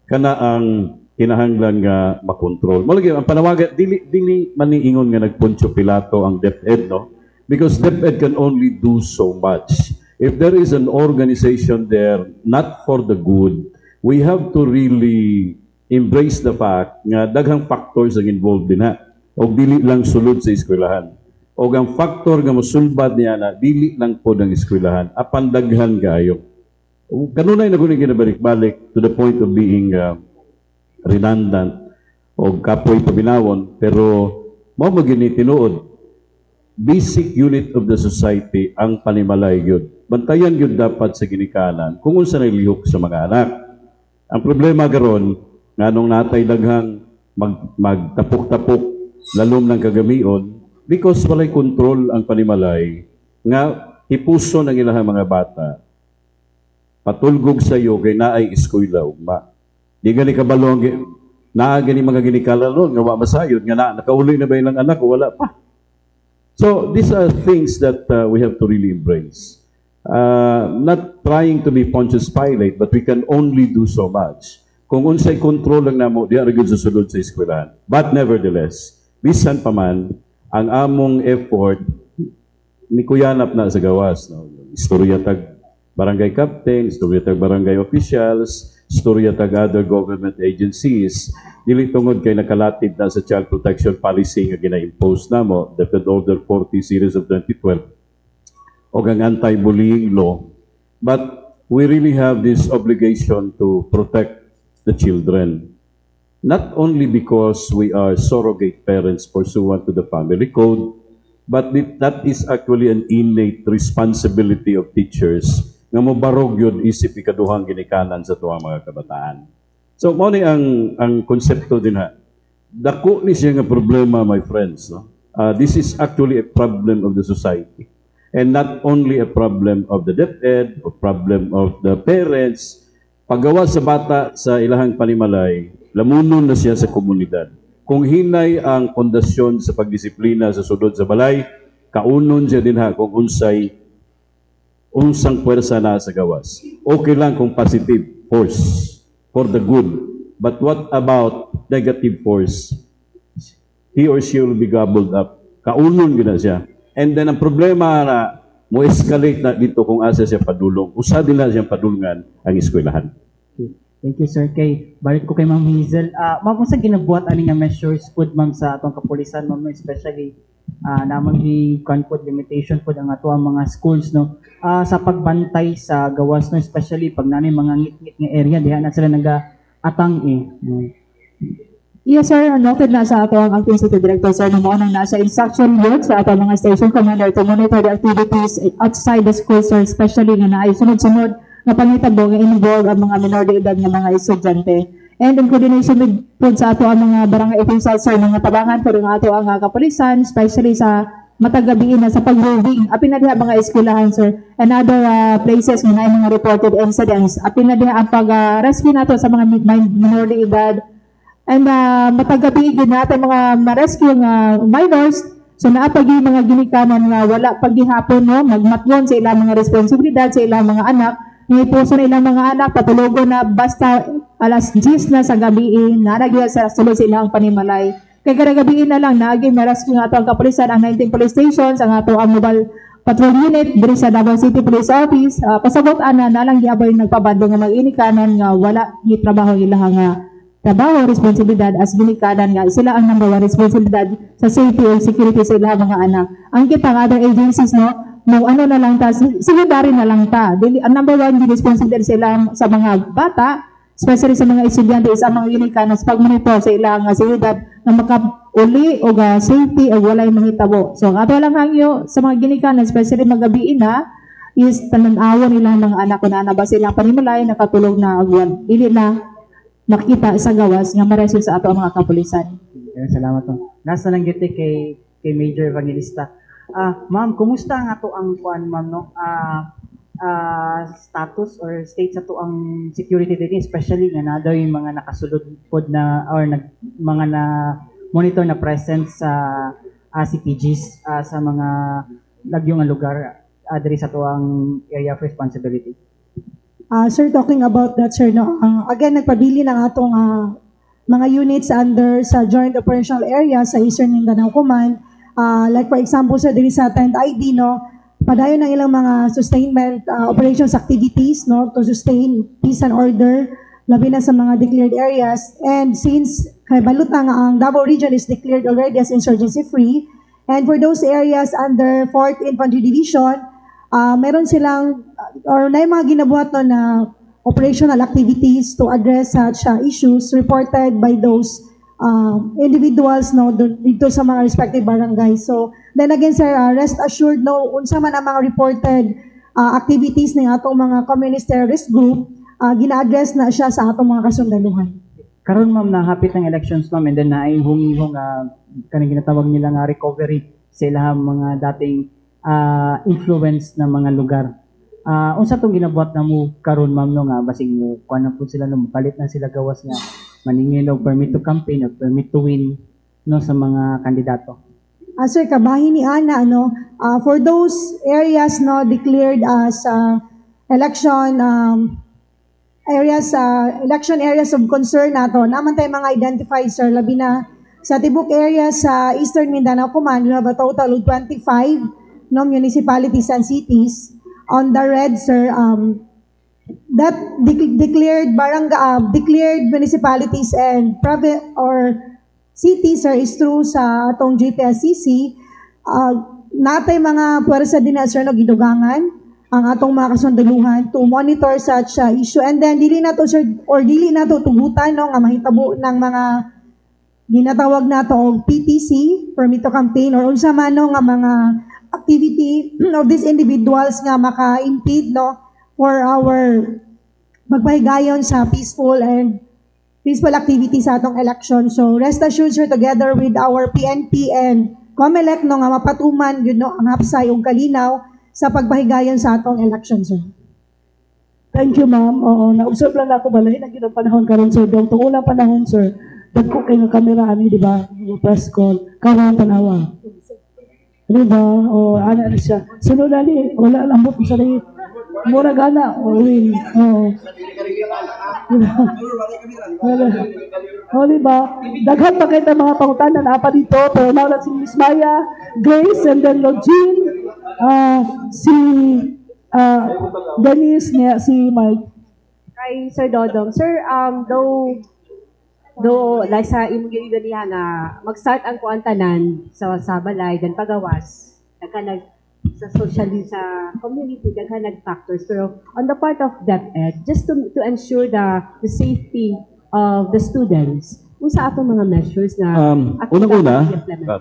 kana ang kinahanglan nga makontrol. Mo lagi ang panawagan dili man ni ingon nga nagpuncho Pilato ang DepEd, no? Because DepEd can only do so much. If there is an organization there not for the good, we have to really embrace the fact nga daghang factors ang involved din ha. O dili lang sulod sa eskwelahan. O ang factor nga mosulbad niya na dili lang po ng eskwelahan, apan daghan kaayo. Kanunay na kuning ginabalik-balik to the point of being redundant o kapoy pabinawon, pero mao magini tinuod. Basic unit of the society ang panimalay yun. Bantayan yun dapat sa ginikanan kung unsa nilihok sa mga anak. Ang problema karon nga nung natay daghang magtapok-tapok lalom ng kagamion because walay control ang panimalay nga ipuso ng ilang mga bata patulgog sa iyo kay naay eskwela ugma. Di gani kabalo naa gani mga ginikalalon nga wa masayod nga nakauli na ba ilang anak o wala pa. So these are things that we have to really embrace. Not trying to be Pontius Pilate, but we can only do so much. Kung unsay control lang namo, di ara gyud susulod sa eskwelahan. But nevertheless, bisan pa man, ang among effort ni kuyanap na sa gawas. No? Istorya tag barangay captain, istorya tag barangay officials, istorya tag other government agencies. Dili tungod kay nakalatid na sa child protection policy nga gina-impose namo, Deputy Order 40 Series of 2012 o ang anti-bullying law. But we really have this obligation to protect the children. Not only because we are surrogate parents pursuant to the family code, but that is actually an innate responsibility of teachers nga mobarog yun isip ikaduhang ginikanan sa tuwang mga kabataan. So, mao ni ang konsepto din ha. Dako ni siya nga problema, my friends. No? This is actually a problem of the society. And not only a problem of the DepEd, a problem of the parents. Paggawa sa bata sa ilahang panimalay, lamunon na siya sa komunidad. Kung hinay ang pundasyon sa pagdisiplina sa sudod sa balay, kaunon siya din ha kung unsang puwersa na sa gawas. Okay lang kung positive force for the good. But what about negative force? He or she will be gobbled up. Kaunon gina siya. And then ang problema na mo escalate na dito kung asa siya padulong. Usa din na siyang padulungan ang eskwelahan. Thank you, sir. Kay balik ko kay Ma'am Hazel. Ma'am, kung sa ginabuhat ani nga measures pud ma'am sa atong kapulisan, ma'am, especially namang di conflict limitation pud ang ato ang mga schools, no, sa pagbantay sa gawas, no, especially pag nanay mga ngit-ngit nga area diha na sila naga-atang no. Yes, sir. Noted na sa ato ang acting city director, sir, na mo nang nasa instruction yun sa ato mga station commander to monitor the activities outside the school, sir, especially nga naay sunod-sunod na pangitabo nga involve ang mga minor de edad nga mga estudyante. And in coordination with po sa ato ang mga barangay officials, sir, mga tabangan po ng ato ang kapulisan, especially sa matagabiin na sa pag-roving. Apin na diha mga eskwelahan, sir, and other places nga naay mga reported incidents. Apin na diha ang pag-rescue nato sa mga minor de edad. And matagabi gid natin mga ma-rescue nga minors, so naapagi mga ginikanan nga wala paggihapon, no, magmatgon sa ilang mga responsibilidad sa ilang mga anak, nga ipuso na ilang mga anak patulogo na basta alas 10 na sa gabi naragya sa sulod sa ilang panimalay. Kay kada gabi na lang naagi ma-rescue nga ato ang kapulisan ang 19 police stations, ang ato ang mobile patrol unit diri sa Davao City Police Office. Pasabot ana nalang giaboy nagpabando nga mag-inikanan nga wala ni trabaho ilang nga trabaho, responsibilidad as ginikanan nga sila ang number one responsibilidad sa safety and security sa ilang mga anak. Ang kitang other agencies, no, ano na lang ta, secondary na lang ta. Ang number one responsibilidad sa ilang sa mga bata especially sa mga estudyante is ang mga ginikanan sa pag-monitor sa ilang seguridad na makauli o safety o walay mahitabo. So ato lang hangyo sa mga ginikanan, especially magabi na, is tananawan nila ng anak ko na ba silang panimulay nakatulog na agwan. Dili na makita sa gawas nga maresyo sa ato ang mga kapulisan. Salamat po. Nasa lang giti kay Major Evangelista. Ma'am, kumusta ang ato ang kuan, ma'am, no? Status or state sa to ang security dito, especially nga na daw yung mga nakasulod pod na or mga na monitor na presence sa CPGs sa mga lagyong nga lugar diri sa to ang area of responsibility. Sir, talking about that, sir, no, again, nagpabili ng atong mga units under sa Joint Operational Area sa Eastern Mindanao Command. Like for example, sir, diri sa 10th ID, no, padayon ng ilang mga sustainment operations activities, no, to sustain peace and order, labi na sa mga declared areas. And since kay baluta nga ang Davao Region is declared already as insurgency-free, and for those areas under 4th Infantry Division, meron silang or na yung mga ginabuhat no na operational activities to address such issues reported by those individuals no dito sa mga respective barangays. So then again, sir, rest assured no unsa man ang mga reported activities ng atong mga communist terrorist group, gina-address na siya sa atong mga kasundaluhan. Karon, ma'am, na hapit ng elections, ma'am, and then na ay hungihong kanang ginatawag nila nga recovery sa ilang mga dating influence na mga lugar. Unsa tong ginabuhat na mo karon, ma'am, no nga basing mo kuan na pud sila no palit na sila gawas nga maningil og permit to campaign o permit to win no sa mga kandidato. Sir, kabahin ni Ana, no, for those areas no declared as election areas of concern nato, naman tayo mga identified, sir, labi na sa tibok area sa Eastern Mindanao Command. We have a total of 25 no municipalities and cities. On the red, sir, that declared declared municipalities and private or cities, sir, is through sa atong JPSCC. Natay mga puwersa din na, sir, no, gidugangan ang atong mga kasundaluhan to monitor such issue. And then dili na to, sir, or dili na to tugutan no nga mahitabo ng mga ginatawag nato og PTC, permit to campaign, or unsa man no nga mga activity of these individuals nga maka-impede no for our magpahigayon sa peaceful activity sa atong election. So rest assured, sir, together with our PNP and COMELEC no nga mapatuman yun no ang hapsay ug kalinaw sa pagpahigayon sa atong election, sir. Thank you, ma'am. Oo, na-observe lang ako balay na ginang panahon karon, sir. Dong tungulang panahon, sir. Dagko kay nga kamera ani, di ba? Press call. Karon tanawa. Di ba? O ana na siya. Sunod na ni, wala lang mo sa rin. Mura gana. O win. O. O, di ba? Daghan pa kayo mga pangutanan na apa dito. Pero naulat si Miss Maya, Grace, and then Lord Jean, si Dennis, si Mike. Kay Sir Dodong. Sir, though like sa imong giinganihan na mag-start ang kuantanan sa balay dan pagawas nagkanag sa social sa community nagkanag factors, pero on the part of DepEd just to ensure the safety of the students unsa atong mga measures na unang-una,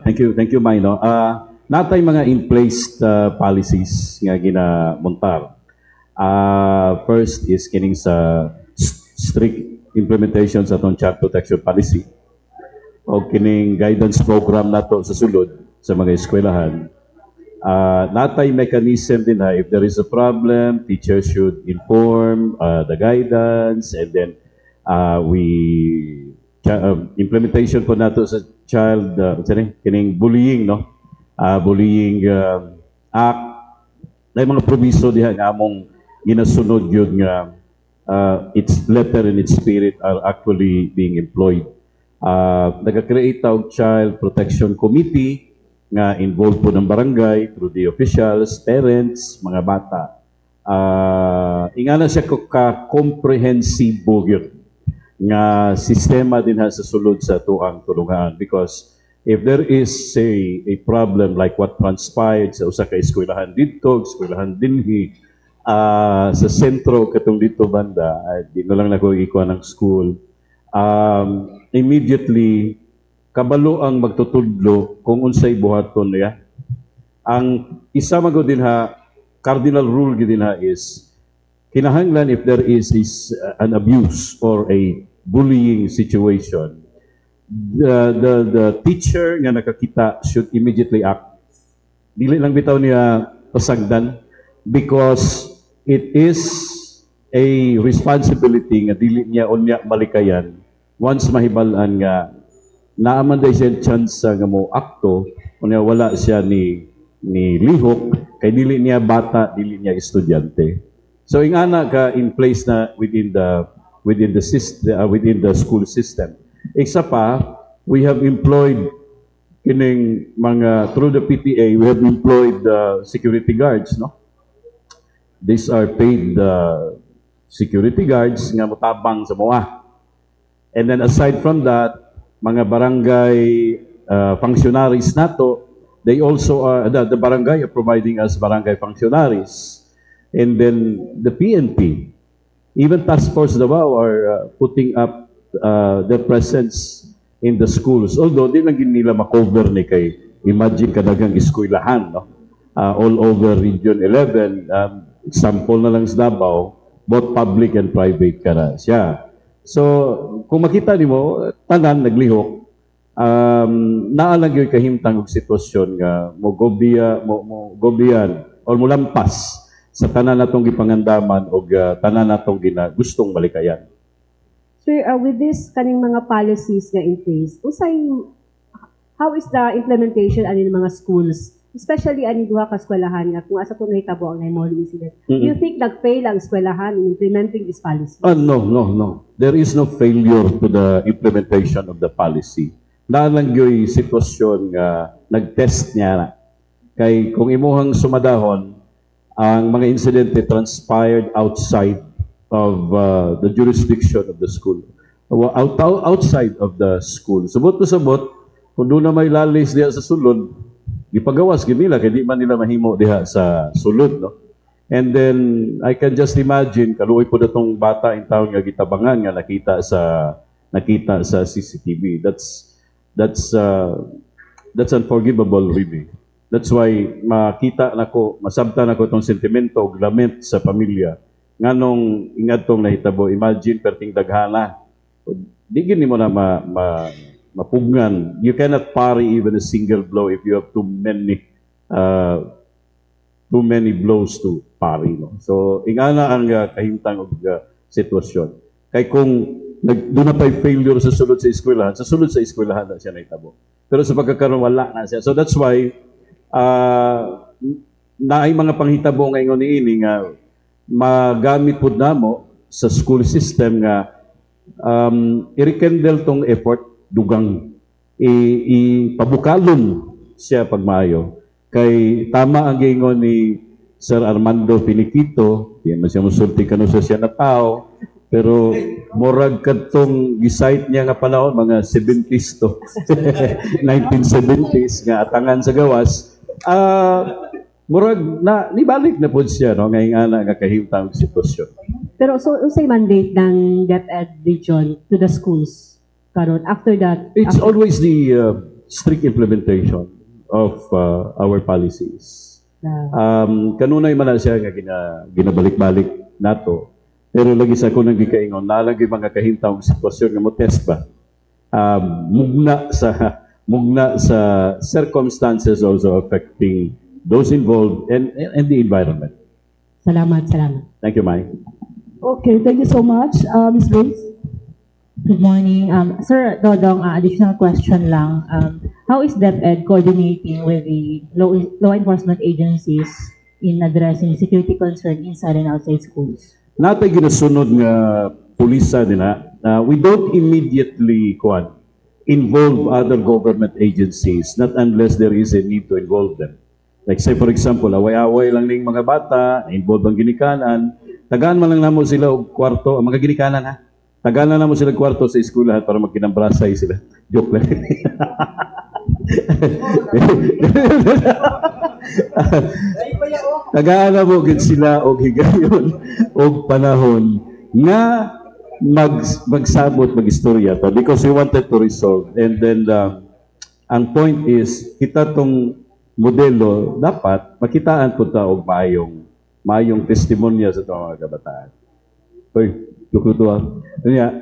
thank you Maino, natay mga in place policies nga ginamontar. First is kining sa strict implementation sa atong child protection policy o kining guidance program nato sa sulod sa mga eskwelahan. Natay mechanism din ha, if there is a problem, teachers should inform the guidance, and then implementation po nato sa child kining bullying no, bullying act, na mga proviso diha nga among ginasunod yun nga its letter and its spirit are actually being employed. Nag-create ang Child Protection Committee nga involved po ng barangay through the officials, parents, mga bata. Ingana siya ka-comprehensive yun nga sistema din ha sa sulod sa tuang tulungan, because if there is, say, a problem like what transpired sa usa ka eskwelahan dito, eskwelahan dinhi, sa sentro katong dito banda, di na lang nako ikuha ng school. Immediately kabalo ang magtutudlo kung unsay buhaton niya. Ang isa magod din ha, cardinal rule gid din ha is kinahanglan if there is an abuse or a bullying situation, the teacher nga nakakita should immediately act. Dili lang bitaw niya pasagdan because it is a responsibility nga dili niya unya malikayan once mahibalan nga naaman day siya chance nga mo akto unya wala siya ni lihok kay dili niya bata, dili niya estudyante. So ingana ka in place na within the system, within the school system. Isa pa, we have employed kining mga through the PTA, we have employed security guards, no? These are paid security guards nga motabang sa moa. And then aside from that, mga barangay functionaries nato, they also are the barangay are providing us barangay functionaries. And then the PNP, even Task Force Davao are putting up their presence in the schools. Although di lang nila makover ni kay imagine kadagang eskwelahan, no? All over Region 11, example na lang sa Davao, both public and private ka na siya. So kung makita nimo tanan naglihok, naalang yung kahimtang og sitwasyon nga mo gobiyan or mo lampas sa tanan natong gipangandaman o tanan natong gustong malikayan. Sir, with this kaning mga policies nga in place, how is the implementation ani mga schools, especially ani duha ka eskwelahan nga kung asa to nahitabo ang mall incident? Do you think nag-fail ang eskwelahan in implementing this policy? No. There is no failure to the implementation of the policy. Naalang yung sitwasyon nga nag-test niya na. Kay kung imuhang sumadahon, ang mga insidente transpired outside of the jurisdiction of the school. Outside of the school. Subot to sabot, kung doon na may lalis diha sa sulod, ipagawas nila, kaya di man nila mahimo diha sa sulod, no? And then, I can just imagine, kaluoy po datong bata in taon nga gitabangan nga nakita sa CCTV. That's unforgivable, really. That's why masabta nako itong sentimento o lament sa pamilya. Nganong ingadtong nahitabo, imagine perting daghana. Di gini mo na mapugnan. You cannot parry even a single blow if you have too many blows to parry. No? So, ingana ang kahimtang og sitwasyon. Kay kung doon na pa'y failure sa sulod sa eskwelahan na siya naitabo. Pero sa pagkakaroon, wala na siya. So that's why, naay mga panghitabo ngayon ni nga magamit po namo sa school system nga i-rekindle tong effort, dugang ipabukalon siya pagmaayo. Kay tama ang gingon ni Sir Armando Finiquito, yan man siya musulti kano sa siya na tao, pero morag kadtong gisite niya nga panahon mga 70s to 1970s nga atangan sa gawas, murag na nibalik na po siya, no, ngayong ana nga kahimtang sitwasyon. Pero so unsay mandate ng DepEd region to the schools karon after that? It's always the strict implementation of our policies. Kanunay man na siya nga ginabalik-balik nato. Pero lagi sa ako nang gikaingon, nalagi mga kahimtang sitwasyon nga mo test ba? Mugna sa circumstances also affecting those involved and the environment. Salamat. Thank you, Mai. Okay, thank you so much. Ms. Grace? Good morning. Sir Dodong, additional question lang. How is DepEd coordinating with the law enforcement agencies in addressing security concern inside and outside schools? Natay ginasunod nga pulisa din ha. We don't immediately involve other government agencies, not unless there is a need to involve them. Like say for example, away-away lang ning mga bata, involve ang ginikanan, tagaan man lang namo sila og kwarto, ang mga ginikanan ha. Tagaan lang namo sila og kwarto sa eskwelahan para magkinambrasay sila. Joke lang. Tagaan mo gid sila og higayon og panahon nga magsabot magistorya to because we wanted to resolve. And then ang point is kita tong modelo dapat makitaan po ta og maayong testimonya sa itong mga kabataan. Hoy, lukutuwa. Kanya,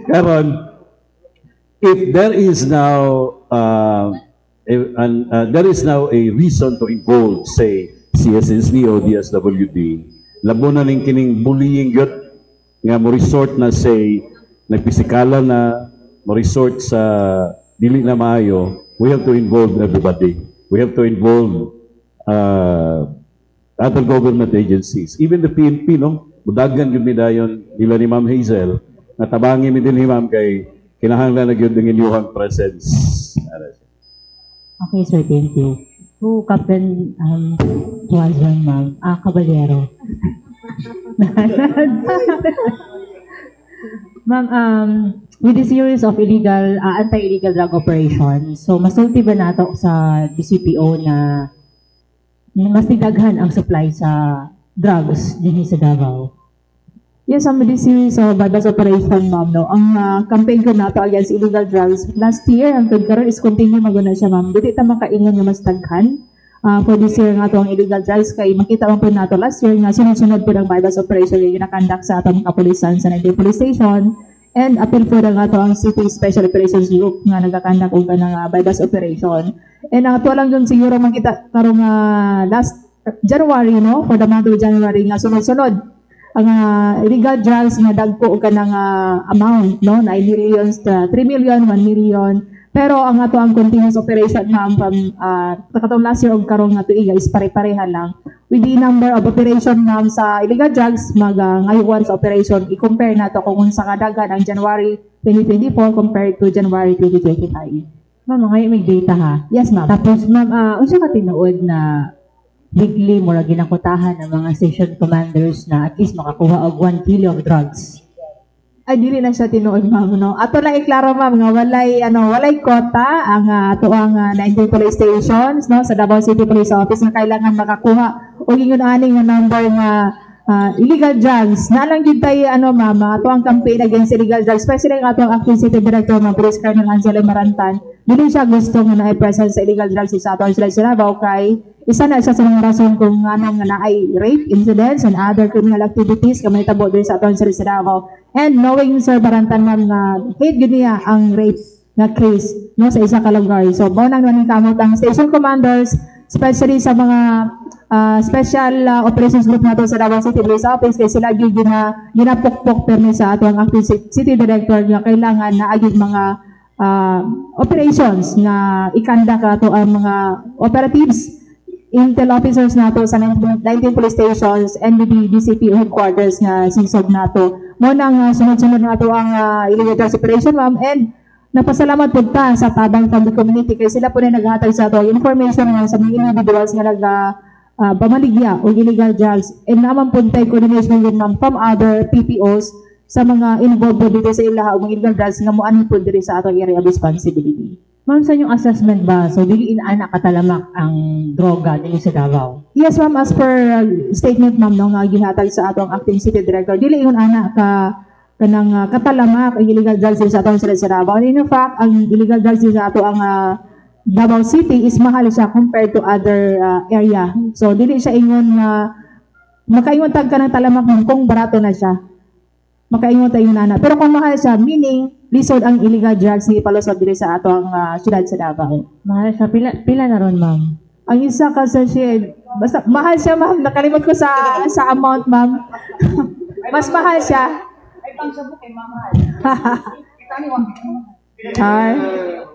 karon, if there is now a reason to involve, say, CSSD o DSWD, labo na ning kining bullying yun, nga mo resort na say, nagpisikala na, mo resort sa dili na maayo, we have to involve everybody. We have to involve other government agencies. Even the PNP, no? Budagan yun nidayon nila ni Ma'am Hazel, natabangin mi din ni Ma'am kay kinahanglan na yun ng inyong presence. Okay, sir. Thank you. To Captain Juan, ma'am. Caballero. Ma'am, with the series of anti-illegal drug operations, so masulti ba nato sa DCPO na mas daghan ang supply sa drugs din sa Davao? Yes, with the series of bypass operation, ma'am, no? Ang campaign ko nato against illegal drugs last year, ang karon is continue maguna siya, ma'am. Dili ta makaingon nga mas daghan. For this year nga to ang illegal drugs kay makita man po nato last year nga sunod-sunod po ng bypass operation yung ginakandak sa atong kapulisan sa 19 police station, and appeal po na nga to ang City Special Operations Group nga nagakandak og ng bypass operation. And ato lang dun siguro makita karong last January, no, for the month of January nga sunod-sunod ang illegal drugs nga dagko og kanang amount, no, 9 million, 3 million, 1 million. Pero ang ato ang continuous operation, ma'am, from katong last year og karong nga tuiga is pare-pareha lang. With the number of operation, ma'am, sa illegal drugs, ngayon sa operation, i-compare nato kung unsa kadagan ang January 2024 compared to January 2025. Ma'am, ngayon may data ha? Yes, ma'am. Tapos, ma'am, unsa ka tinuod na weekly mura ginakutahan ng mga station commanders na at least makakuha og 1 kilo of drugs? Ay, dili na siya tinuod, ma'am, no? Ato lang iklaro, ma'am, nga walay kota ang ato ang 19 police stations, no, sa Davao City Police Office nga kailangan makakuha og ingon ani nga number nga illegal drugs. Nalang gyud tay ma'am, ato ang campaign against illegal drugs, especially ang ato ang acting city director, ma'am, Police Colonel Angelo Marantan. Dili siya gusto nga naay presence sa illegal drugs sa ato sila sa Davao kay isa na siya sa mga rason kung anong nga naay rape incidents and other criminal activities kamay tabo diri sa ato sa Davao. And knowing Sir Marantan, ma'am, nga hate gud niya ang rape na case, no, sa isa ka lugar. So mao nang kamot ang station commanders, especially sa mga special operations group nato sa Davao City Police Office, kay sila gyud ginapukpok permi sa ato ang acting city director nga kailangan na agid mga operations na ikanda ka ato ang mga operatives, intel officers nato sa 19 police stations and the DCP headquarters nga sinsog nato. Mo nang sunod-sunod nato ang illegal drugs operation, ma'am, and napasalamat po ta sa tabang from the community kay sila po na naghatag sa ato information nga sa mga individuals nga pamaligya o illegal drugs, and naman po tayo coordination with, ma'am, from other PPOs sa mga involved po dito sa ilaha o mga illegal drugs nga muanin po dito sa atong area of responsibility. Ma'am, sa inyong assessment ba, so dili inaana katalamak ang droga dito sa Davao? Yes, ma'am, as per statement, ma'am, no, nga gihatag sa atong acting city director, dili ingon ana kanang katalamak ang illegal drugs sa atong sa Davao. And in fact, ang illegal drugs sa ato ang Davao City is mahal siya compared to other area. So dili siya ingon makaingon tag ka ng talamak kung barato na siya. Makaingon tayo na. Pero kung mahal siya, meaning lisod ang illegal drugs ni palusod diri sa ato ang syudad sa Davao. Mahal siya pila na ron, ma'am? Ang isa ka sa siya, basta mahal siya, ma'am. Nakalimot ko sa amount, ma'am. Mas mahal siya. Ay pang sabok kay mamahal.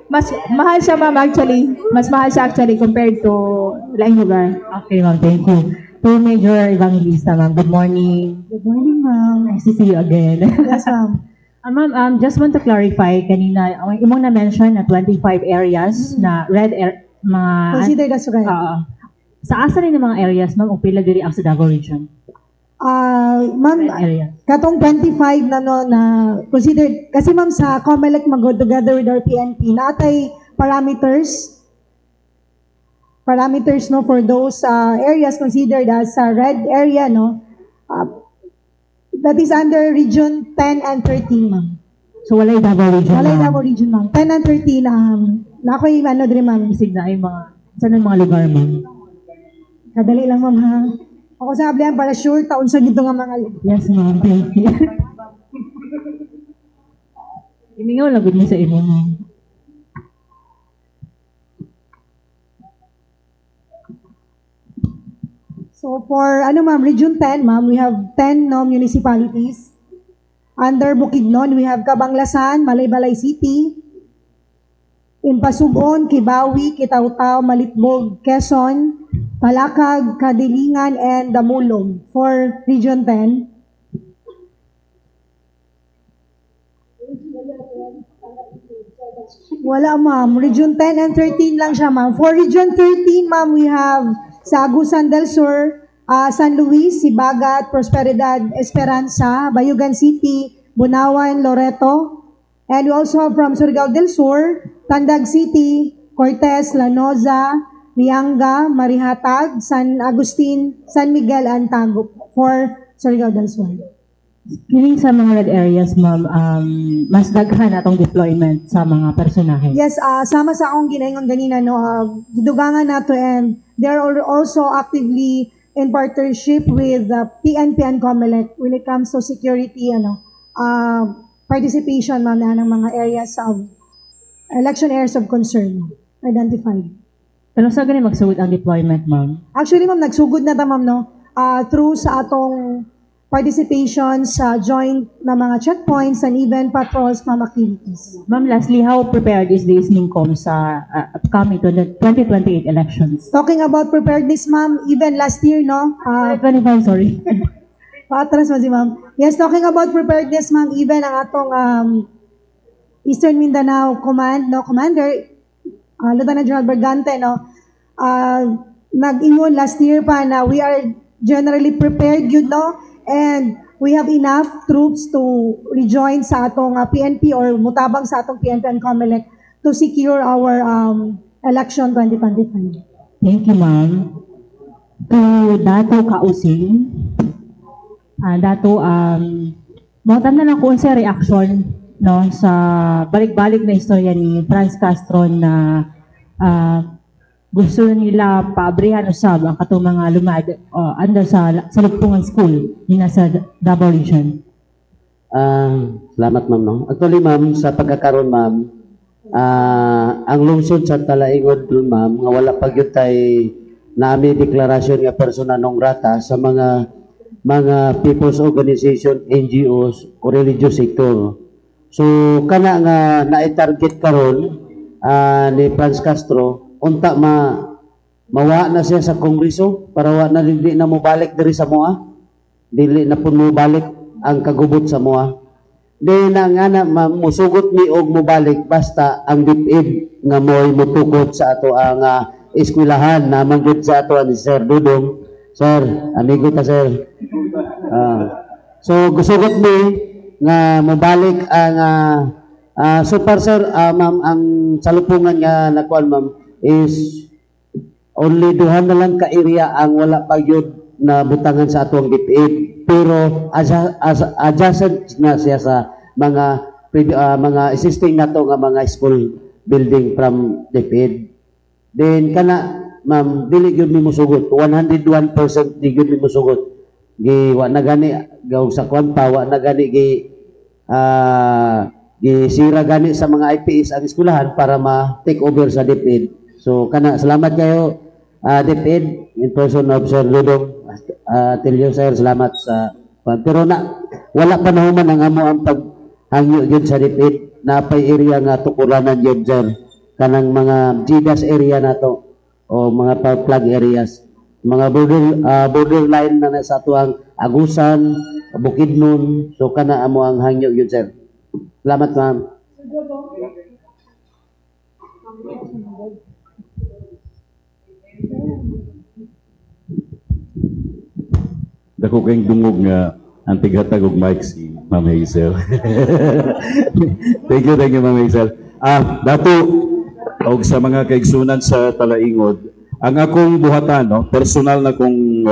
Mas mahal siya, ma'am, actually. Mas mahal siya actually compared to laing lugar. Okay, ma'am. Thank you. To Major Evangelista, ma'am. Good morning. Good morning, ma'am. Nice to see you again. Yes, ma'am. Ma'am, just want to clarify, kanina, imong na-mention na 25 areas na red mga... Consider that's right. Sa asa rin ng mga areas, ma'am, o pila diri ang sa Davao region? Ma'am, katong 25 na consider, kasi ma'am sa COMELEC mag-go together with our PNP, natay parameters parameters no for those areas considered as red area no. That is under region 10 and 13 ma'am. So walay Davao region. Walay ma'am. Davao region ma'am. 10 and 13 na ako yung ano din ma'am. Isig na ay mga, saan ang mga lugar ma'am? Kadali lang ma'am ha. Ako sa ablihan para sure taon sa gito nga mga Yes ma'am, thank you. Imingaw lagod mo sa imo ma'am. So for ma'am, Region 10 ma'am, we have 10 municipalities. Under Bukidnon, we have Cabanglasan, Malaybalay City, Impasugon, Kibawi, Kitaw-Taw, Malitbog, Quezon, Palakag, Kadilingan, and Damulog for Region 10. Wala ma'am, Region 10 and 13 lang siya ma'am. For Region 13 ma'am, we have sa Agusan del Sur, San Luis, Sibagat, Prosperidad, Esperanza, Bayugan City, Bunawan, Loreto. And we also have from Surigao del Sur, Tandag City, Cortez, Lanoza, Lianga, Marihatag, San Agustin, San Miguel, and Tagup for Surigao del Sur. Kini sa mga red areas ma'am, mas daghan atong deployment sa mga personahe. Yes, sama sa akong ginaingon ganina, no, gidugangan nato and they're also actively in partnership with PNP and COMELEC when it comes to security, participation, ma'am, ng mga areas of election areas of concern identified. Pero sa ganun magsugod ang deployment ma'am? Actually, ma'am, nagsugod na ta, ma'am, no, through sa atong participation sa joint na mga checkpoints and even patrols, ma'am, activities. Ma'am, lastly, how prepared is the SNINCOM sa upcoming to the 2028 elections? Talking about preparedness, ma'am, even last year, no? 25, sorry. Patras mo si ma'am. Yes, talking about preparedness, ma'am, even ang atong Eastern Mindanao Command, no, Commander, Lieutenant General Bergante, no, nag-ingon last year pa na we are generally prepared, you know, and we have enough troops to rejoin sa atong PNP or mutabang sa atong PNP and COMELEC to secure our election 2025. Thank you, ma'am. To Dato Kausing, Dato, mahutam na lang kung sa reaction, no, sa balik-balik na istorya ni Franz Castro na gusto nila paabrihan usab ang katong mga lumad under sa Lugpungan School ni nasa Davao Region. Salamat ma'am, no. Actually ma'am, sa pagkakaroon ma'am, ang lungsod sa Talaingon dun ma'am, nga wala pa gyud tay naami deklarasyon nga persona non grata sa mga people's organization, NGOs o religious sector. So kana nga na-target karon ni Franz Castro, unta mawa na siya sa kongreso para wa na dili na mo balik diri sa moa, dili na pud mo balik ang kagubot sa moa. Di na nga na musugot mi og mo balik basta ang DepEd nga mo'y mutukod sa ato ang eskwelahan na manggod sa ato ni Sir Dudong. Sir, amigo ta sir. So gusugot mi nga mobalik ang super sir, ma'am, ang salupungan nga nakuan ma'am is only duhan na lang ka area ang wala pa yun na butangan sa atong DepEd, pero adjacent na siya sa mga existing nato nga mga school building from DepEd. Then kana ma'am, dili gyud mi mosugot 101% di gyud mi mosugot. Gi wa na gani gaw sa kwan pa, wa na gani sira gani sa mga IPS ang eskwelahan para ma-take over sa DepEd. So kana salamat kayo DepEd in person of Sir Ludong. Tell you sir, salamat sa pero wala pa nahuman ang amo ang paghangyo gyud sa DepEd. Napay area nga tukuranan gyud sir, kanang mga GDAS area nato o mga flag areas, mga borderline na sa tuang Agusan, Bukidnon. So kana amo ang hangyo gyud sir. Salamat ma'am. Dako kayong dungog nga ang tighatag og mic si Ma'am Hazel. Thank you Ma'am Hazel. Dato og sa mga kaigsunan sa Talaingod, ang akong buhatan, no, personal na kong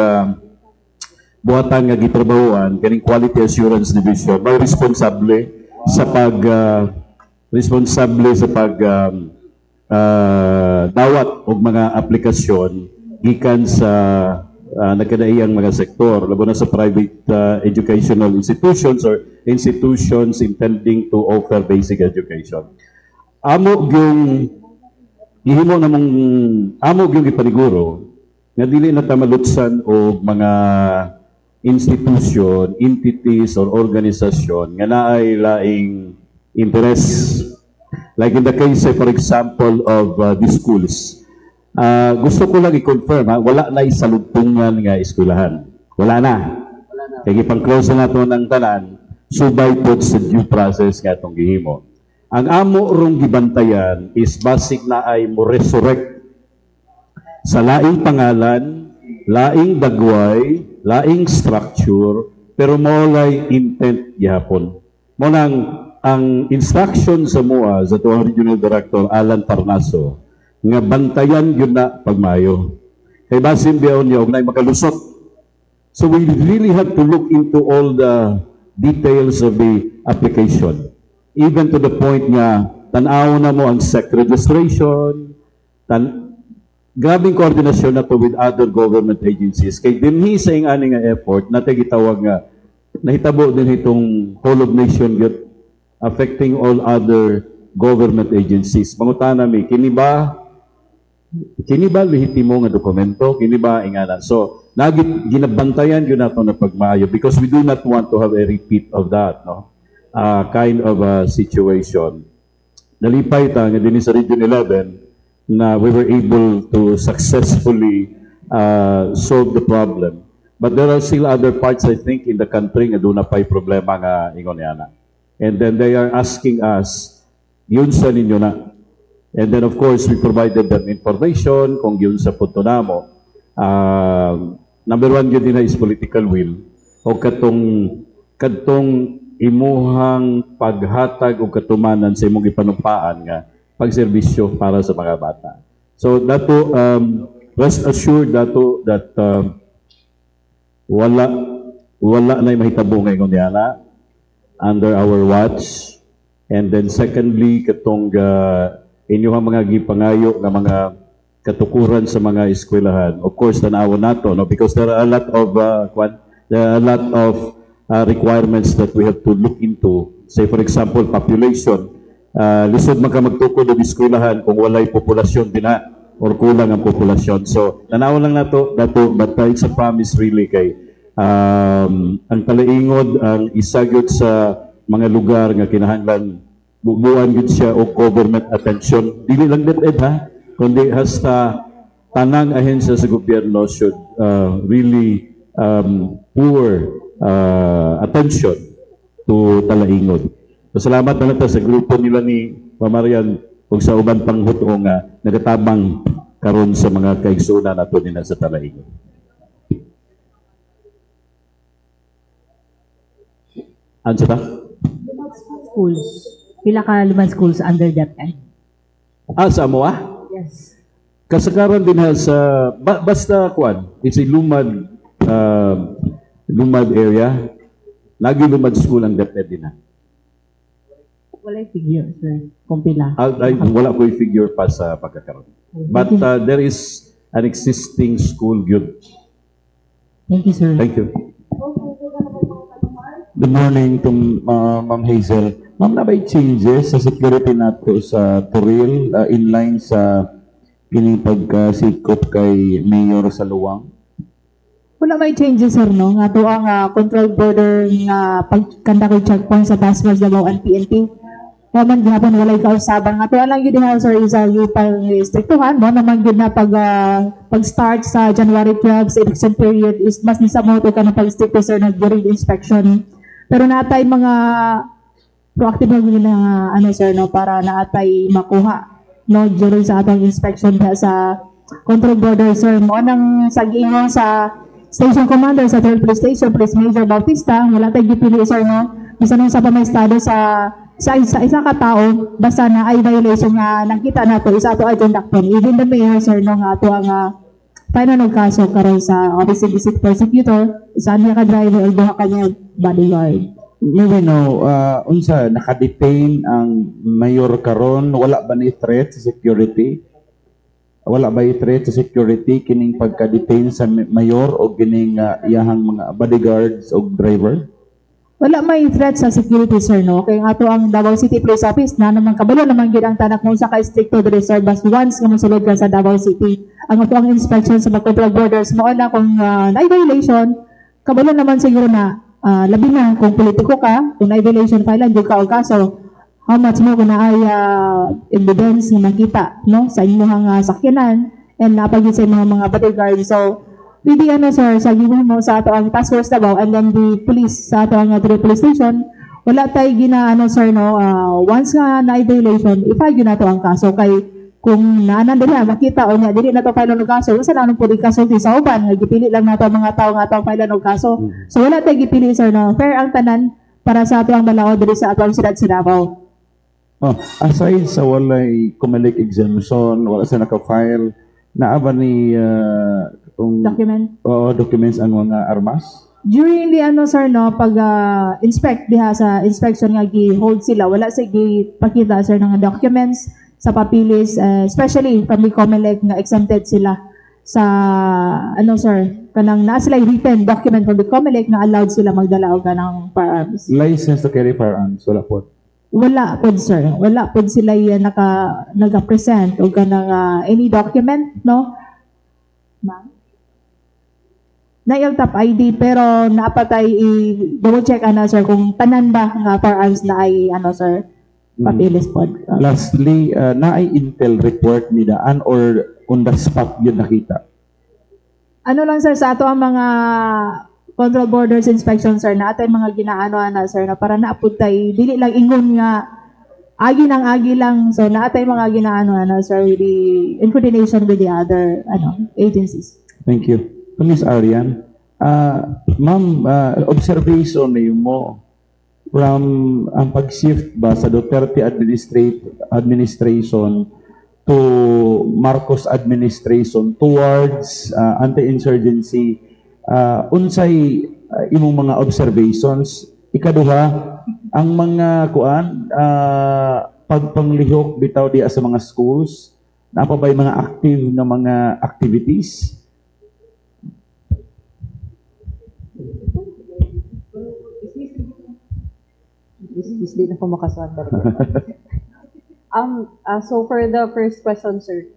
buhatan nga gitrabahuan kaning Quality Assurance Division, may responsable sa dawat og mga aplikasyon gikan sa nagkadaiyang mga sektor, labo na sa private educational institutions or institutions intending to offer basic education. Amo yung ipaniguro nga dili na ta malutsan og mga institution, entities or organisasyon nga naay laing interest. Like in the case, for example, of the schools. Gusto ko lang i-confirm, wala na isalugtungan nga eskwelahan. Wala na. Kaya ipang-close na ito ng tanan, subay po sa due process nga itong gihimo. Ang amo rong gibantayan is basic na ay mo resurrect sa laing pangalan, laing dagway, laing structure, pero molay intent gihapon. Mo nang ang instruction sa MOA sa tuwang Regional Director Alan Parnaso nga bantayan yun na pagmayo. Kay basin biyaw niya og nay makalusot. So we really have to look into all the details of the application. Even to the point nga tan-aw na mo ang SEC registration, grabing koordinasyon na to with other government agencies. Kay dinhi sa ingani nga effort natay gitawag nga nahitabo din itong whole of nation youth affecting all other government agencies. Mangutana mi, kini ba lehitimo nga dokumento? Kini ba ingana? So, ginabantayan yun nato na pagmaayo because we do not want to have a repeat of that, no? Kind of a situation. Nalipay ta nga din sa Region 11 na we were able to successfully solve the problem. But there are still other parts, I think, in the country nga doon na pa'y problema nga ingon yana. And then they are asking us, yun sa ninyo na. And then of course, we provided them information kung yun sa punto namo. Number one, yun din na is political will. O katong imuhang paghatag o katumanan sa imong ipanumpaan nga pagserbisyo para sa mga bata. So dato, rest assured dato that wala na mahitabo ngayon yana under our watch. And then secondly, katong inyong mga gipangayo nga mga katukuran sa mga eskwelahan. Of course, tanawa nato, no? Because there are a lot of requirements that we have to look into. Say for example, population. Lisod man ka magtukod og eskwelahan kung walay populasyon din na or kulang ang populasyon. So, tanawa lang nato, but it's a promise really kay ang talaingod, ang isagyod sa mga lugar nga kinahanglan bubuan gud siya og government attention. Dili lang DepEd ha, kundi hasta tanang ahensya sa gobyerno should really pour attention to talaingod. So, salamat na nato sa grupo nila ni Pamarian ug sa uban pang huto nga nagatabang karon sa mga kaigsunan nato dinha sa talaingod. Ano ba? Schools. Pila ka lumang schools under DepEd? Sa Amoa? Yes. Kasagaran din sa basta kuan, it's a lumad area. Lagi lumad school ang DepEd din na. Wala figure, sir. Kung pila. Wala ko i-figure pa sa pagkakaroon. But there is an existing school good. Thank you, sir. Thank you. Good morning to Ma'am Hazel. Ma'am, na may changes sa security nato sa Toril inline sa kining pagkasikop kay Mayor Saluang? Wala may changes, sir, no? Nga to ang control border nga pagkanda ko checkpoint sa Task Force Davao and PNP. Naman gihapon walay kausaban nga to lang yun sir is yung pag-restrictuhan mo naman yun na pag-start sa January 12 sa election period is mas nisa mo to ka na pag-stricto sir na during inspection. Pero natay mga proactive na sir, no, para naatay makuha, no, during sa atong inspection sa control border, sir. Mo nang sagingon sa station commander sa 3rd Police Station, Police Major Bautista, wala tayo gipili, sir, no. Bisa nung sa pamay-estado sa isang katao, basta na ay violation nga nakita nato, isa ato ay conductor. Even the mayor, sir, no, nga ato ang paano nagkaso karon sa Office of the City Prosecutor, saan niya ka driver o duha kanya bodyguard. May we know, unsa naka-detain ang mayor karon, wala ba ni threat sa security? Wala ba threat sa security kining pagka-detain sa mayor o kining iyahang mga bodyguards o driver? Wala may threat sa security, sir, no? Kaya nga to ang Davao City Police Office na naman kabalo naman gid ang tanak mo sa ka-stricto reserve bas once nga mosulod ka sa Davao City. Ang ato ang inspection sa control borders mo na kung na-violation, kabalo naman siguro na labi na kung politiko ka, kung na-violation file ang ka o kaso, how much mo kung naay evidence na makita, no, sa inyong sakyanan and napagid sa mga bodyguard. So, pwede sir, sa gibuhin mo sa ato ang task force Davao and then the police sa ato ang police station, wala tayo sir, no, once nga na-violation, ifile na to ang kaso kay kung naanan dili makita o niya dili na to file ng kaso, usa na po di kaso sa uban nga gipili lang nato mga tao nga atong file ng kaso. So wala tay gipili, sir, no, fair ang tanan para sa ato ang balaod diri sa atong siyudad sa Davao. Aside sa walay Comelec exemption, wala sa naka-file naa ba ni documents ang mga armas? During the sir, no, pag inspect diha sa inspection nga gi-hold sila, wala sa gipakita, sir, ng documents sa papilis, especially from the Comelec nga exempted sila sa sir, kanang naa sila written document from the Comelec nga allowed sila magdala og kanang firearms. License to carry firearms, wala po? Wala po, sir. Wala po sila naka-present og kanang any document, no? Ma'am? Na LTAP ID pero napatay double check sir kung tanan ba nga firearms na ay sir papilis po. Lastly, naay intel report ni daan or on the spot yun nakita? Lang sir sa ato ang mga control borders inspection, sir, na atay mga sir, na para naapod tay dili lang ingon nga agi lang, so naatay mga sir, with the in coordination with the other agencies. Thank you. Miss Arian, ma'am, observation mo from ang pag-shift ba sa Duterte administration to Marcos administration towards anti-insurgency, unsay imong mga observations? Ikaduha, ang mga pagpanglihok bitaw diya sa mga schools, napa ba'y mga active na mga activities? Hindi na po makasuhan talaga. So for the first question, sir,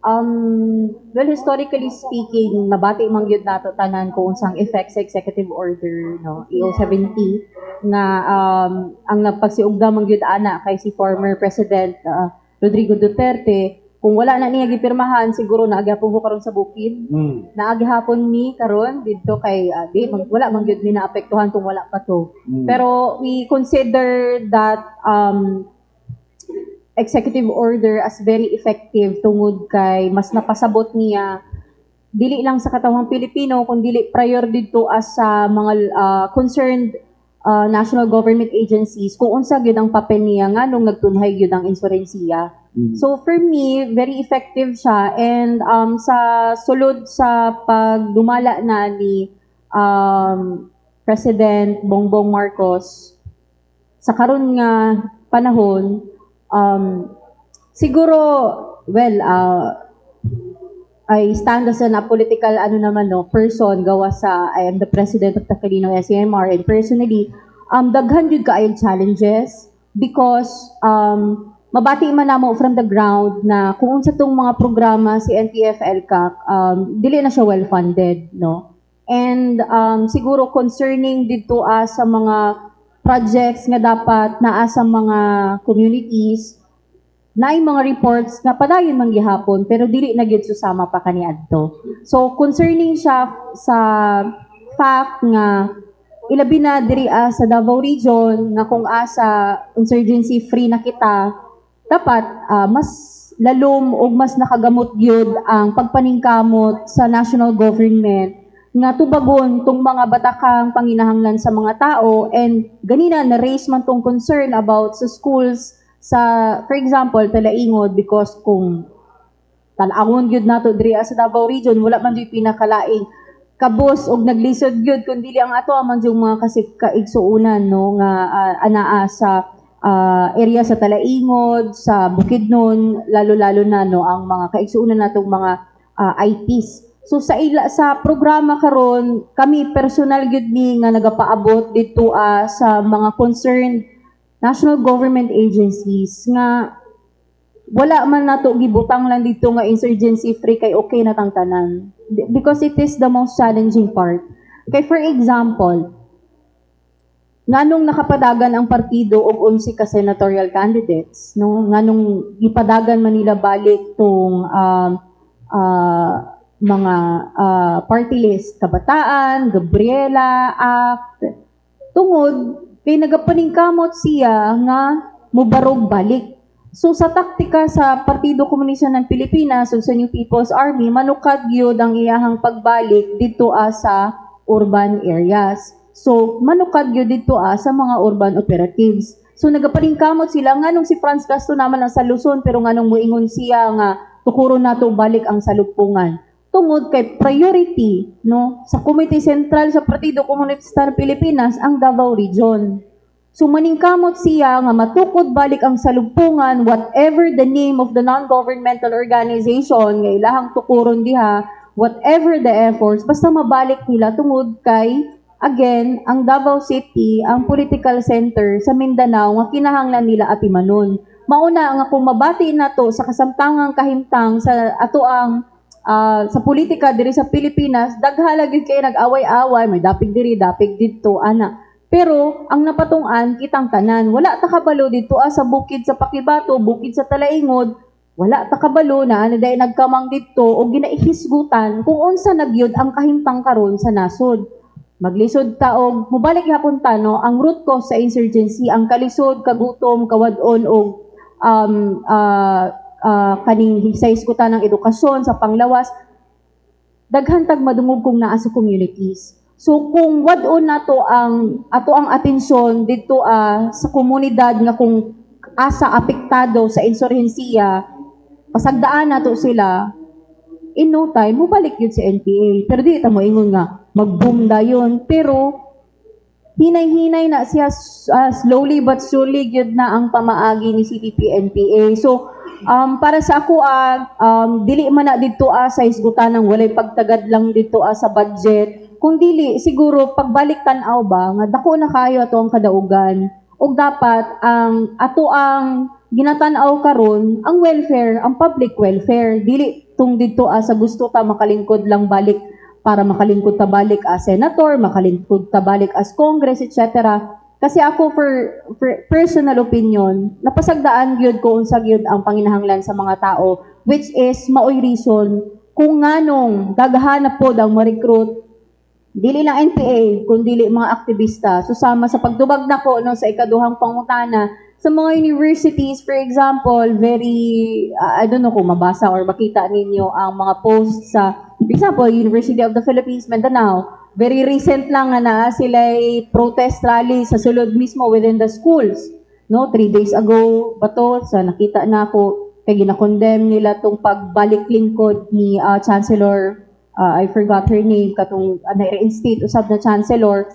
well, historically speaking, nabati man gyud nato tanan kung unsang effect sa executive order, no, EO-70 nga ang nagpagsiugda man gyud ana kay si former President Rodrigo Duterte. Kung wala na niya gipirmahan, siguro naagihapon ko karon sa bukid. Naagihapon ni karon didto kay wala man gyud ni naapektuhan kung wala pa to. Pero we consider that executive order as very effective tungod kay mas napasabot niya dili lang sa katawang Pilipino kundi prior didto as sa mga concerned national government agencies kung unsa gyud ang papel niya nganong nagtunhay gyud ang insurensiya. So for me, very effective siya, and sa sulod sa pagdumala na ni President Bongbong Marcos sa karon nga panahon, siguro, well, I stand as a political person gawa sa I am the president of Tacalino SCMR, and personally daghan jud kaayo challenges because mabati man namo from the ground na kung unsa tong mga programa si NTF-ELCAC dili na siya well funded, no, and siguro concerning dito sa mga projects nga dapat naa sa mga communities, naay mga reports na padayon man gihapon pero dili na gyud susama pa kaniadto. So concerning siya sa fact nga ilabi na diri sa Davao region nga kung asa insurgency free na kita, dapat mas lalom o mas nakagamot gyud ang pagpaningkamot sa national government nga tubagon tong mga batakang panginahanglan sa mga tao, and ganina na raise man tong concern about sa schools sa, for example, Talaingod, because kung Tanawon gyud nato diri sa Davao Region, wala man gyud pinakalaing kabos og naglisod gyud kun dili ang ato man yung mga kaigsuunan no nga anaa sa area sa Talaingod, sa Bukidnon, lalo-lalo na no ang mga kaigsuunan natong mga ITs. So sa programa karon kami personal gyud mi nga nagapaabot dito sa mga concerned national government agencies nga wala man nato gibutang lang dito nga insurgency free kay okay na tang tanan. Because it is the most challenging part. Kay for example, nganong nakapadagan ang partido og 11 ka senatorial candidates, no? Nganong gipadagan man nila balik tong mga party list, Kabataan, Gabriela Act, tungod kay nagapaningkamot siya nga mubarog balik. So sa taktika sa Partido Komunista ng Pilipinas ug sa New People's Army, manukad gyud ang iyahang pagbalik dito sa urban areas. So manukad gyud dito sa mga urban operatives. So nagapaningkamot sila nganong si Franz Castro naman ang sa Luzon pero nganong moingon siya nga tukuron nato balik ang salugpungan. Tungod kay priority no sa Committee Central sa Partido Komunista ng Pilipinas ang Davao Region. So maningkamot siya nga matukod balik ang salugpungan whatever the name of the non-governmental organization nga ilahang tukuron diha, whatever the efforts, basta mabalik nila tungod kay again ang Davao City ang political center sa Mindanao nga kinahanglan nila atimanon. Mauna nga kung mabati nato sa kasamtangang kahimtang sa ato ang sa politika diri sa Pilipinas, daghala gyud kay nag-away-away, may dapig diri, dapig didto ana. Pero ang napatungan kitang tanan, wala ta kabalo dito sa bukid sa Pakibato, bukid sa Talaingod, wala ta kabalo na ano day nagkamang dito o ginaihisgutan kung unsa nagyud ang kahimtang karon sa nasod. Maglisod ta og mobalik hapon ta no ang root cause sa insurgency, ang kalisod, kagutom, kawadon og kaning hisaysgutan ng edukasyon sa panglawas. Daghan tag madungog kung naa sa communities. So kung wadon nato ang atensyon dito sa komunidad nga kung asa apektado sa insurhensiya, pasagdaan nato sila, in no time mobalik yun sa NPA. Pero di ta mo ingon nga mag-boom dayon, pero hinay-hinay na siya slowly but surely gyud na ang pamaagi ni CPP-NPA. So para sa ako dili man na dito sa isgutan ng walay pagtagad lang dito sa budget. Kung dili, siguro pagbalik tanaw ba, nga dako na kayo ato ang kadaugan, o dapat ato ang ginatanaw karon ang welfare, ang public welfare, dili tung dito sa gusto ta makalingkod lang balik para makalingkod ta balik as senator, makalingkod ta balik as Congress, etc. Kasi ako for personal opinion, napasagdaan gyud ko unsa gyud ang panginahanglan sa mga tao, which is maoy reason kung nganong daghan pod ang ma-recruit dili lang NPA, kundi mga aktivista. Susama sa pagdubag na ko no, sa ikaduhang pangutana sa mga universities, for example, very, I don't know kung mabasa or makita ninyo ang mga posts sa, for example, University of the Philippines, Mindanao. Very recent lang na sila protest rally sa sulod mismo within the schools. No, 3 days ago, bato, sa nakita na ako, kaya ginakondemn nila tong pagbalik lingkod ni Chancellor I forgot her name, katong na-reinstate usab na chancellor,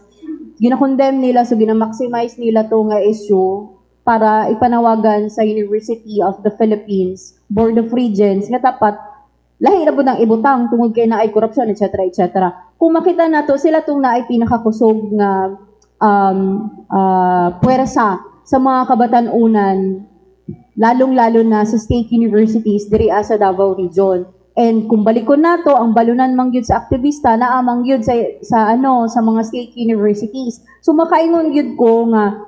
ginakondemn nila, so ginamaximize nila itong issue para ipanawagan sa University of the Philippines, Board of Regents, nga dapat lahi na po ng ibutang tungod kay na ay korupsyon, etc. etc. Kung makita nato sila itong na ay pinakakusog nga puwersa sa mga kabatanunan, lalong-lalo na sa state universities diri sa Davao Region. And kung balikon nato ang balunan mangyud sa aktivista na amang gyud sa mga state universities. So makaingon gyud ko nga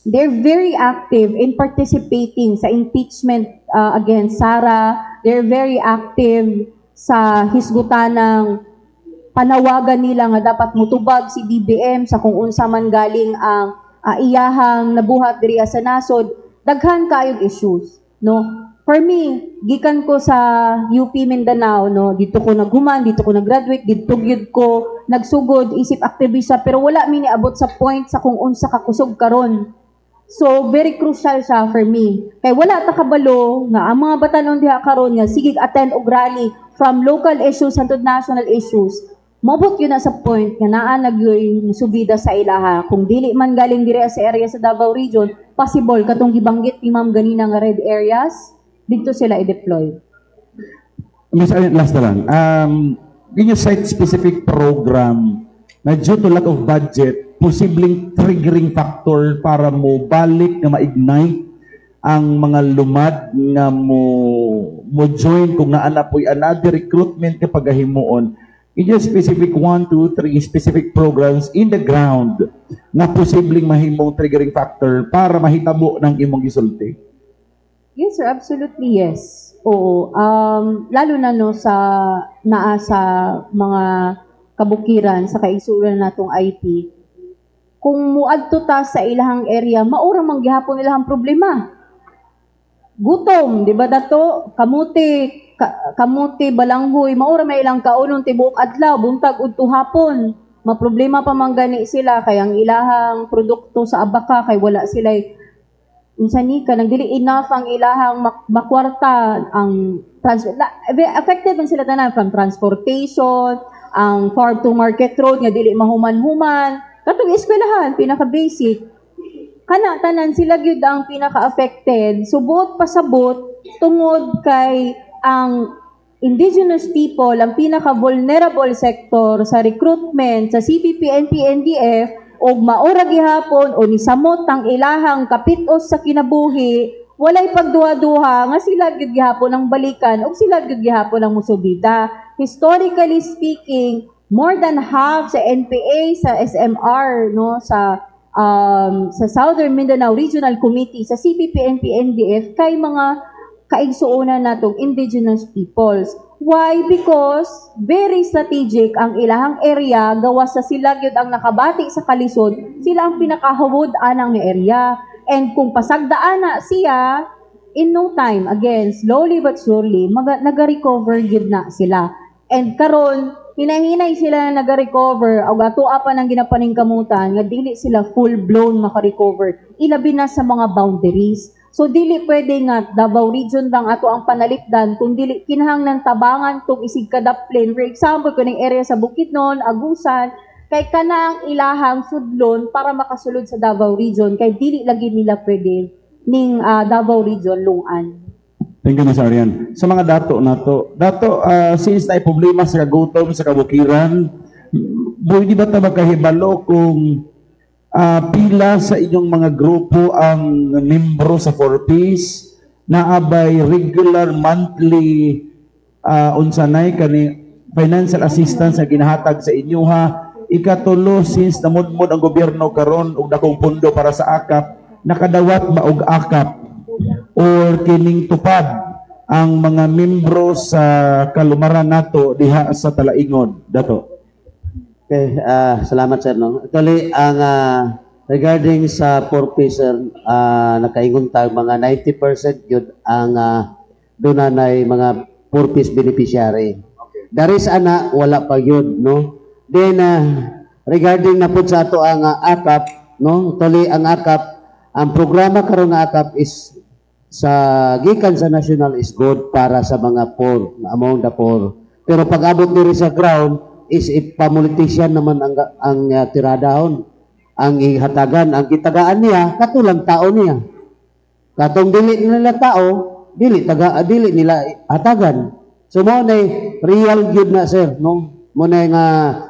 they're very active in participating sa impeachment against Sara. They're very active sa hisgutan ng panawagan nila nga dapat mutubag si BBM sa kung unsa man galing ang iyahang nabuhat diri sa nasod. Daghan kayong issues, no? For me, gikan ko sa UP Mindanao, no, dito ko naghuman, dito ko nag-graduate, dito gyud ko nagsugod isip aktivista, pero wala mi niabot sa point sa kung unsa ka kusog karon So very crucial siya for me. Kay wala ta kabalo nga ang mga batanon diha karon nga sige attend og rally from local issues hangtod national issues. Mabot yun na sa point nga naa nagyoy subida sa ilaha. Kung dili man galing dire sa area sa Davao Region, possible katong gibanggit ni Ma'am ganina nga red areas, dito sila i-deploy. Miss Arlene, last na lang. Can you cite specific program na due to lack of budget, posibleng triggering factor para mo balik na ma-ignite ang mga lumad nga mo join kung naana po'y another recruitment kapag himuon? In your specific 1, 2, 3 specific programs in the ground na posibleng mahimong triggering factor para mahitabo ng imong gisulti? Yes, sir. Absolutely, yes. Oo. Lalo na no sa naa sa mga kabukiran sa kaigsuonan natong IT. Kung muadto ta sa ilahang area, maura man gihapon ilahang problema. Gutom, di ba dato? Kamuti, balanghoy, maura may ilang kaunon tibuok adlaw, buntag udto hapon. Maproblema pa man gani sila kay ang ilahang produkto sa abaka kay wala sila minsan ni ka nagdili enough ang ilahang makwarta ang affected man sila tanan from transportation, ang farm to market road nga dili mahuman-human, katong eskwelahan pinaka basic. Kana tanan sila gyud ang pinaka-affected. Subot pasabot tungod kay ang indigenous people ang pinaka-vulnerable sector sa recruitment sa CPP, NP, NDF og maura gihapon o nisamot ang ilahang kapitos sa kinabuhi, walay pagduha-duha nga sila gyud gihapon ang balikan og sila gyud gihapon ang musubida. Historically speaking, more than half sa NPA, sa SMR, no, sa Southern Mindanao Regional Committee, sa CPP, NP, NDF, kay mga kaigsuonan natong indigenous peoples. Why? Because very strategic ang ilahang area, gawas sa sila gyud ang nakabati sa kalisod, sila ang pinakahawod anang area. And kung pasagdaan na siya, in no time, again, slowly but surely, naga-recover gyud na sila. And karon hinay-hinay sila na naga-recover, o atua pa ng ginapaningkamutan, nga dili sila full-blown maka-recover. Ilabi na sa mga boundaries. So dili pwede nga Davao Region lang ato ang panalipdan kung dili kinahanglan tabangan tong isig kadaplin. For example, kuning area sa Bukidnon, Agusan, kay kanang ilahang sudlon para makasulod sa Davao Region, kay dili lagi nila pwede ning Davao Region lungan. Thank you, Ms. Arian. Sa mga dato na to, since na problema sa kagutom, sa kabukiran, pwede ba ito makahibalo kung pila sa inyong mga grupo ang membro sa 4Ps na abay regular monthly unsanay kani financial assistance na ginahatag sa inyo ha? Ikatulo, since namudmod ang gobyerno karon og dakong pondo para sa akap, nakadawat ba og akap or kining tupad ang mga membro sa kalumaran nato diha sa Talaingon dato? Okay, salamat sir. No? Actually, ang regarding sa 4P sir, nakaingon tayo mga 90% yun ang dunanay mga 4Ps beneficiary. Okay. Dari sa ana, wala pa yun. No? Then, regarding na po sa ato ang AKAP, no? Actually, ang AKAP, ang programa karon nga AKAP is sa gikan sa national is good para sa mga poor, among the poor. Pero pag abot diri sa ground, is ipamulitisan naman ang tiradahon, ang ihatagan, ang kitagaan niya, katulang tao niya. Katong dili nila tao, dili nila hatagan. So mo na real good na sir, no? Mo na nga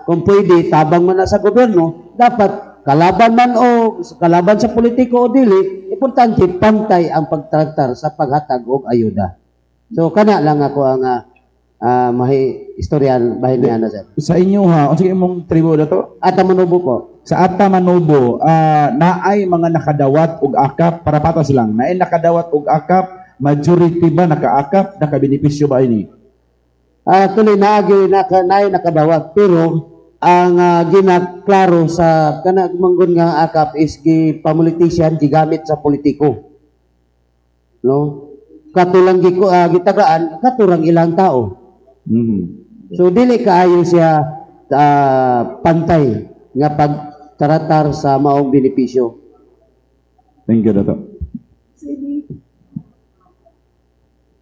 kung pwede tabang man na sa gobyerno, dapat kalaban man o kalaban sa politiko o dili, importante pantay ang pagtraktar sa paghatag og ayuda. So kana lang ako ang mahi istoryan bahin niya na sir. Sa inyo ha, o sige mong tribo na to? Atamanubo po. Sa Atamanubo, naay mga nakadawat og akap, para patas lang, naay nakadawat og akap, majority ba naka-akap, naka-benepisyo ba ini? Actually, naay nakadawat, pero ang ginaklaro sa kanagmanggon nga akap is pamulitisan, gigamit sa politiko. No? Katulang gitagaan, katurang ilang tao. So dili kaayo siya pantay nga pagtaratar sa maong benepisyo. Thank you, Dato.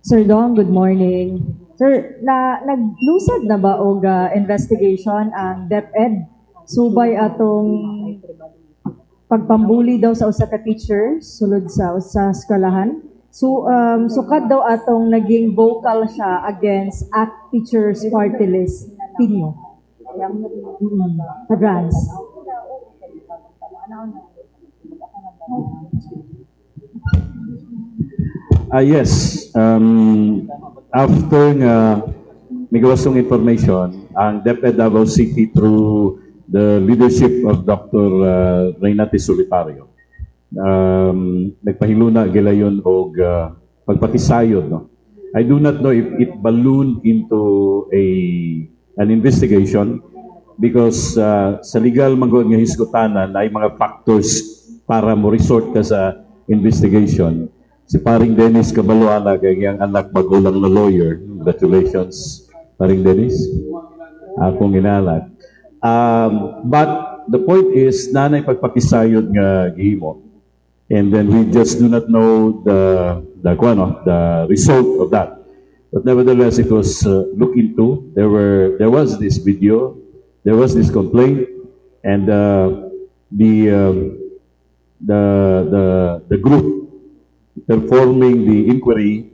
Sir Dong, good morning. Sir, naglusad na ba og investigation ang DepEd? Subay atong pagpambuli daw sa usa ka teacher sulod sa eskwelahan. So, sukad daw atong naging vocal siya against ACT Teachers Party List. Pinyo. Advance. Yes. After nga may gawasong information, ang DepEd Davao City through the leadership of Dr. Reynati Solitario, nagpahiluna gilayon og pagpakisayod. No? I do not know if it ballooned into an investigation because sa legal manggod nga hisgutanan ay mga factors para mo resort ka sa investigation. Si paring Dennis Cabaluana, kaya ang anak magulang na lawyer. Congratulations, paring Dennis. Akong inalat. But the point is, nanay pagpakisayod nga gihimo. And then we just do not know the result of that. But nevertheless, it was looked into. There was this video, there was this complaint, and the group performing the inquiry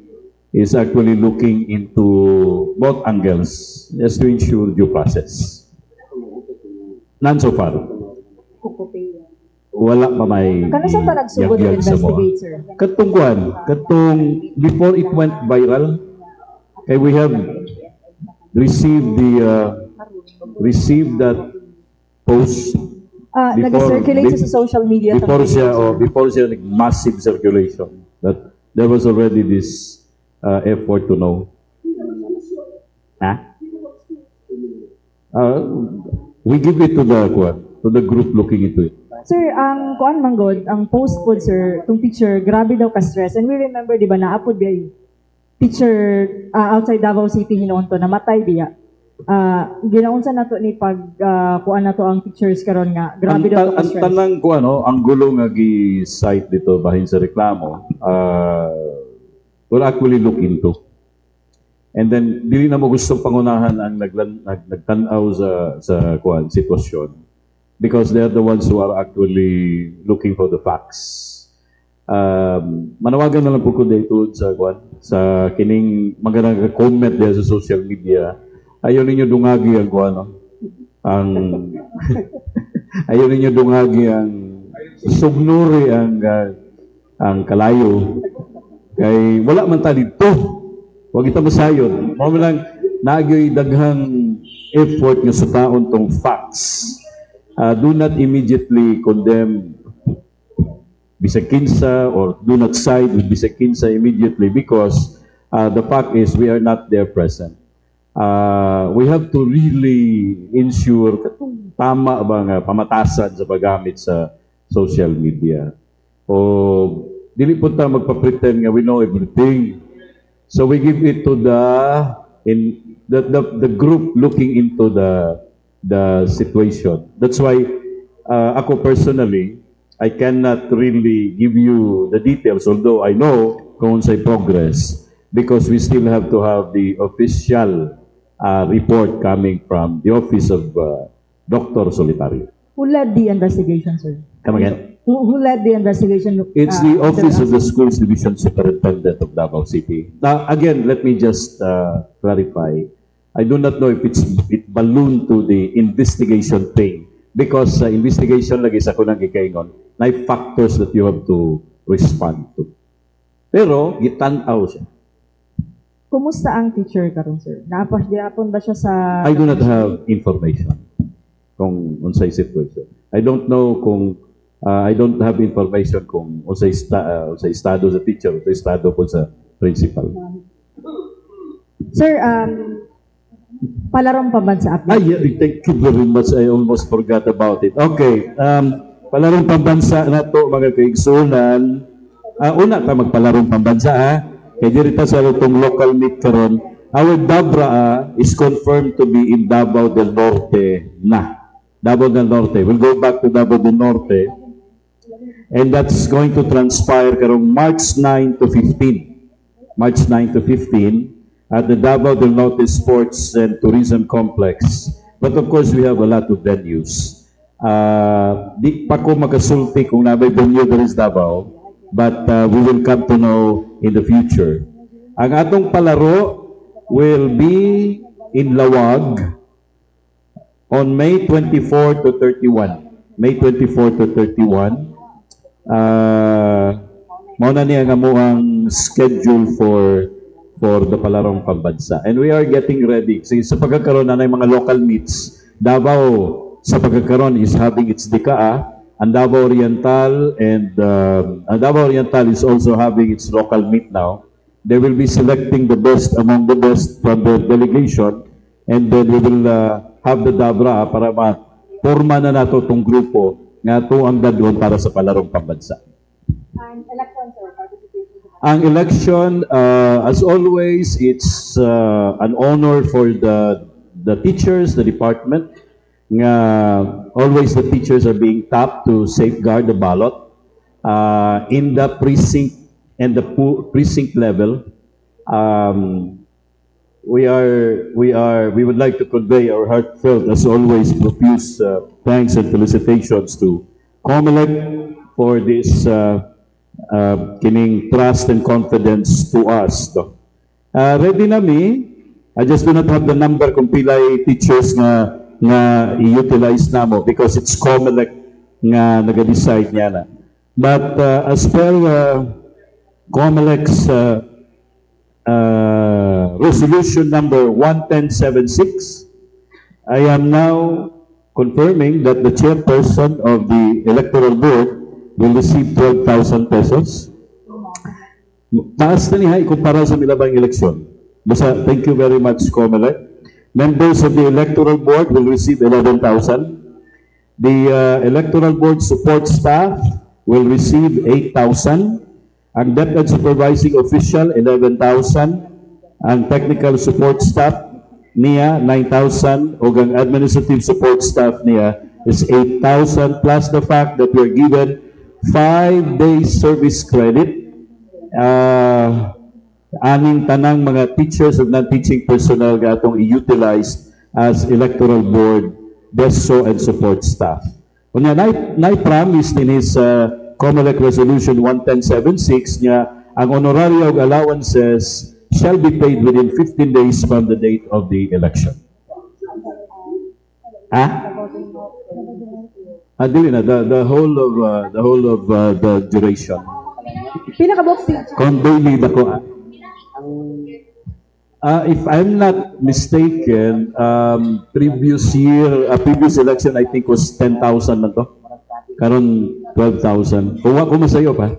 is actually looking into both angles just to ensure due process. None so far. Wala pa may Kano sa panagsugod ng investigate, sir? Katong before it went viral, kay we have received that post Nag-circulate sa social media. Before siya massive circulation. That there was already this effort to know. We give it to the group looking into it. Sir, ang kuan manggod, ang post po, sir, itong teacher, grabe daw ka-stress. And we remember, di ba, naapod biya teacher outside Davao City hinoon to, namatay biya. Ginaunsa na to ni pag kuan na to ang teachers karon nga grabe daw ka stress. Ang tanang ang gulo nga gi-cite dito bahin sa reklamo, we'll actually look into. And then dili na mo gustong pangunahan ang nagtanaw sa sitwasyon because they are the ones who are actually looking for the facts. Manawagan na lang po ko dito sa kining magandang comment there sa social media. Ayaw ninyo dungagi ayaw ninyo dungagi ang sugnuri ang kalayo. Kay wala man ta dito. Huwag ita masayod. Mao lang nagyoy daghang effort nga sa taon tong facts. Do not immediately condemn bisag kinsa or do not side with bisag kinsa immediately because the fact is we are not there present. We have to really ensure tama ba nga pamatasan sa paggamit sa social media. O dili po ta magpa-pretend nga we know everything. So we give it to the group looking into the situation. That's why ako personally, I cannot really give you the details, although I know kung unsay progress, because we still have to have the official report coming from the office of Dr. Solitario. Who led the investigation, sir? Come again? Who led the investigation? It's the Office of the Schools Division Superintendent of Davao City. Now, again, let me just clarify. I do not know if it ballooned to the investigation thing because investigation lagi sa kunang gikaingon na factors that you have to respond to. Pero, gitanaw siya. Kumusta ang teacher karon, sir? Naapon ba siya sa... I do not have information kung unsay situation. I don't know kung I don't have information kung unsay estado sa teacher, unsay estado po sa principal. Sir, palarong pambansa update. Thank you very much. I almost forgot about it. Okay. Palarong pambansa na to mga kaigsunan. Una ta magpalarong pambansa ha. Kaya dirita sa itong local meet karon, our Dabra is confirmed to be in Davao del Norte na. Davao del Norte. We'll go back to Davao del Norte. And that's going to transpire karong March 9 to 15. March 9 to 15 at the Davao del Norte Sports and Tourism Complex. But of course, we have a lot of venues. Di pa ko makasulti kung nabay venue there is Davao, but we will come to know in the future. Ang atong palaro will be in Lawag on May 24 to 31. May 24 to 31. Mauna niya nga mo ang schedule for the palarong pambansa. And we are getting ready. Sa pagkakaroon na mga local meets, Davao sa pagkakaroon is having its DICAA, and Davao Oriental is also having its local meet now. They will be selecting the best among the best from their delegation, and then we will have the DABRA para ma-forma na nato itong grupo nga ito ang dadon para sa palarong pambansa. And election, sir, participation. Ang election, as always, it's an honor for the teachers, the department. Nga always the teachers are being tapped to safeguard the ballot in the precinct and the precinct level. We would like to convey our heartfelt, as always, profuse thanks and felicitations to COMELEC for this kining trust and confidence to us. Ready na mi. I just do not have the number kung pilay teachers na i-utilize na mo because it's COMELEC nga nag-decide niya na. But as per COMELEC's resolution number 11076, I am now confirming that the chairperson of the electoral board will receive 12,000 pesos. Taas na niya ikumpara sa milabang eleksyon. Basta, thank you very much, COMELEC. Members of the electoral board will receive 11,000. The electoral board support staff will receive 8,000. Ang DepEd supervising official, 11,000. Ang technical support staff niya, 9,000. O ang administrative support staff niya is 8,000 plus the fact that we're given 5 days service credit. Aning tanang mga teachers of non-teaching personnel gatong i-utilize as electoral board, DESO, and support staff. Kunya, na-promise din his COMELEC Resolution 11076 niya, ang honorario of allowances shall be paid within 15 days from the date of the election. Dili na, the whole of the duration. Pinaka-box Condoy ako. If I'm not mistaken, previous election I think was 10,000 na to. Karon 12,000. Kuha ko masayo pa.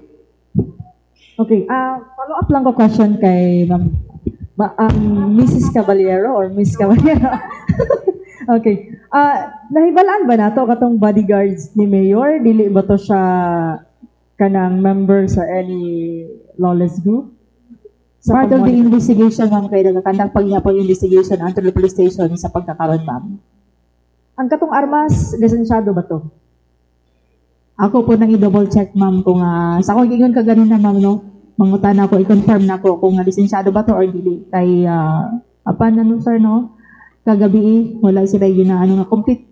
Okay, follow up lang ko question kay Mrs. Caballero or Miss Caballero. Okay. Nahibalaan ba nato katong bodyguards ni Mayor? Dili ba to siya kanang member sa any lawless group? Part of the investigation, ma'am, kayo nagkakandang pagyapon investigation under the police station sa pagkakaroon, ma'am. Ang katong armas, lisensyado ba to? Ako po nang i-double check, ma'am, kung sa akong ingon ka ganina, ma'am, no? Mangutan ako, i-confirm na ko kung lisensyado ba to or hindi. Kay, apan, sir, no? Kagabi, wala sila nga complete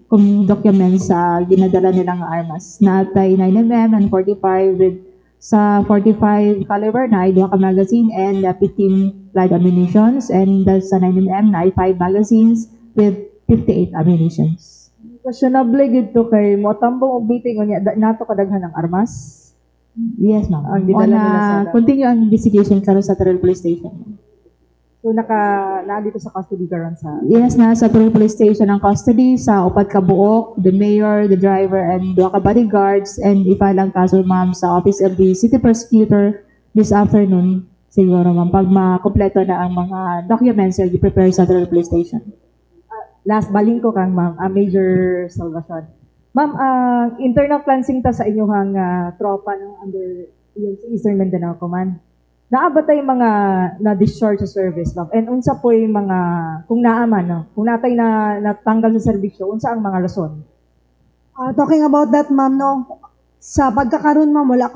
documents sa ginadala nilang armas. Natay 9mm and 45 with sa 45 caliber na ay 2 ka magazine and 15 live ammunitions, and sa 9mm na ay 5 magazines with 58 ammunitions. Questionable gito kay mo tambong og biting unya nato kadaghan ng armas. Yes, ma'am. Ang gidala nila sa continue ang investigation karon sa Terrell Police Station. So dito sa custody karon sa Yes, na sa Terrell Police Station ang custody sa upat ka buok, the mayor, the driver, and 2 ka bodyguards, and ipalang kaso, ma'am, sa office of the city prosecutor this afternoon siguro, ma'am, pag makompleto na ang mga documents will be prepared sa Terrell Police Station. Last baling ko kang ma'am, Major Salvacion. Ma'am, internal cleansing ta sa inyong tropa ng under yung Eastern Mindanao Command. Naabatay mga na-discharge sa service, ma'am. And unsa po yung mga, kung naaman, no? Kung natay na natanggal sa serbisyo, unsa ang mga rason? Talking about that, ma'am, no, sa pagkakaroon ma'am, wala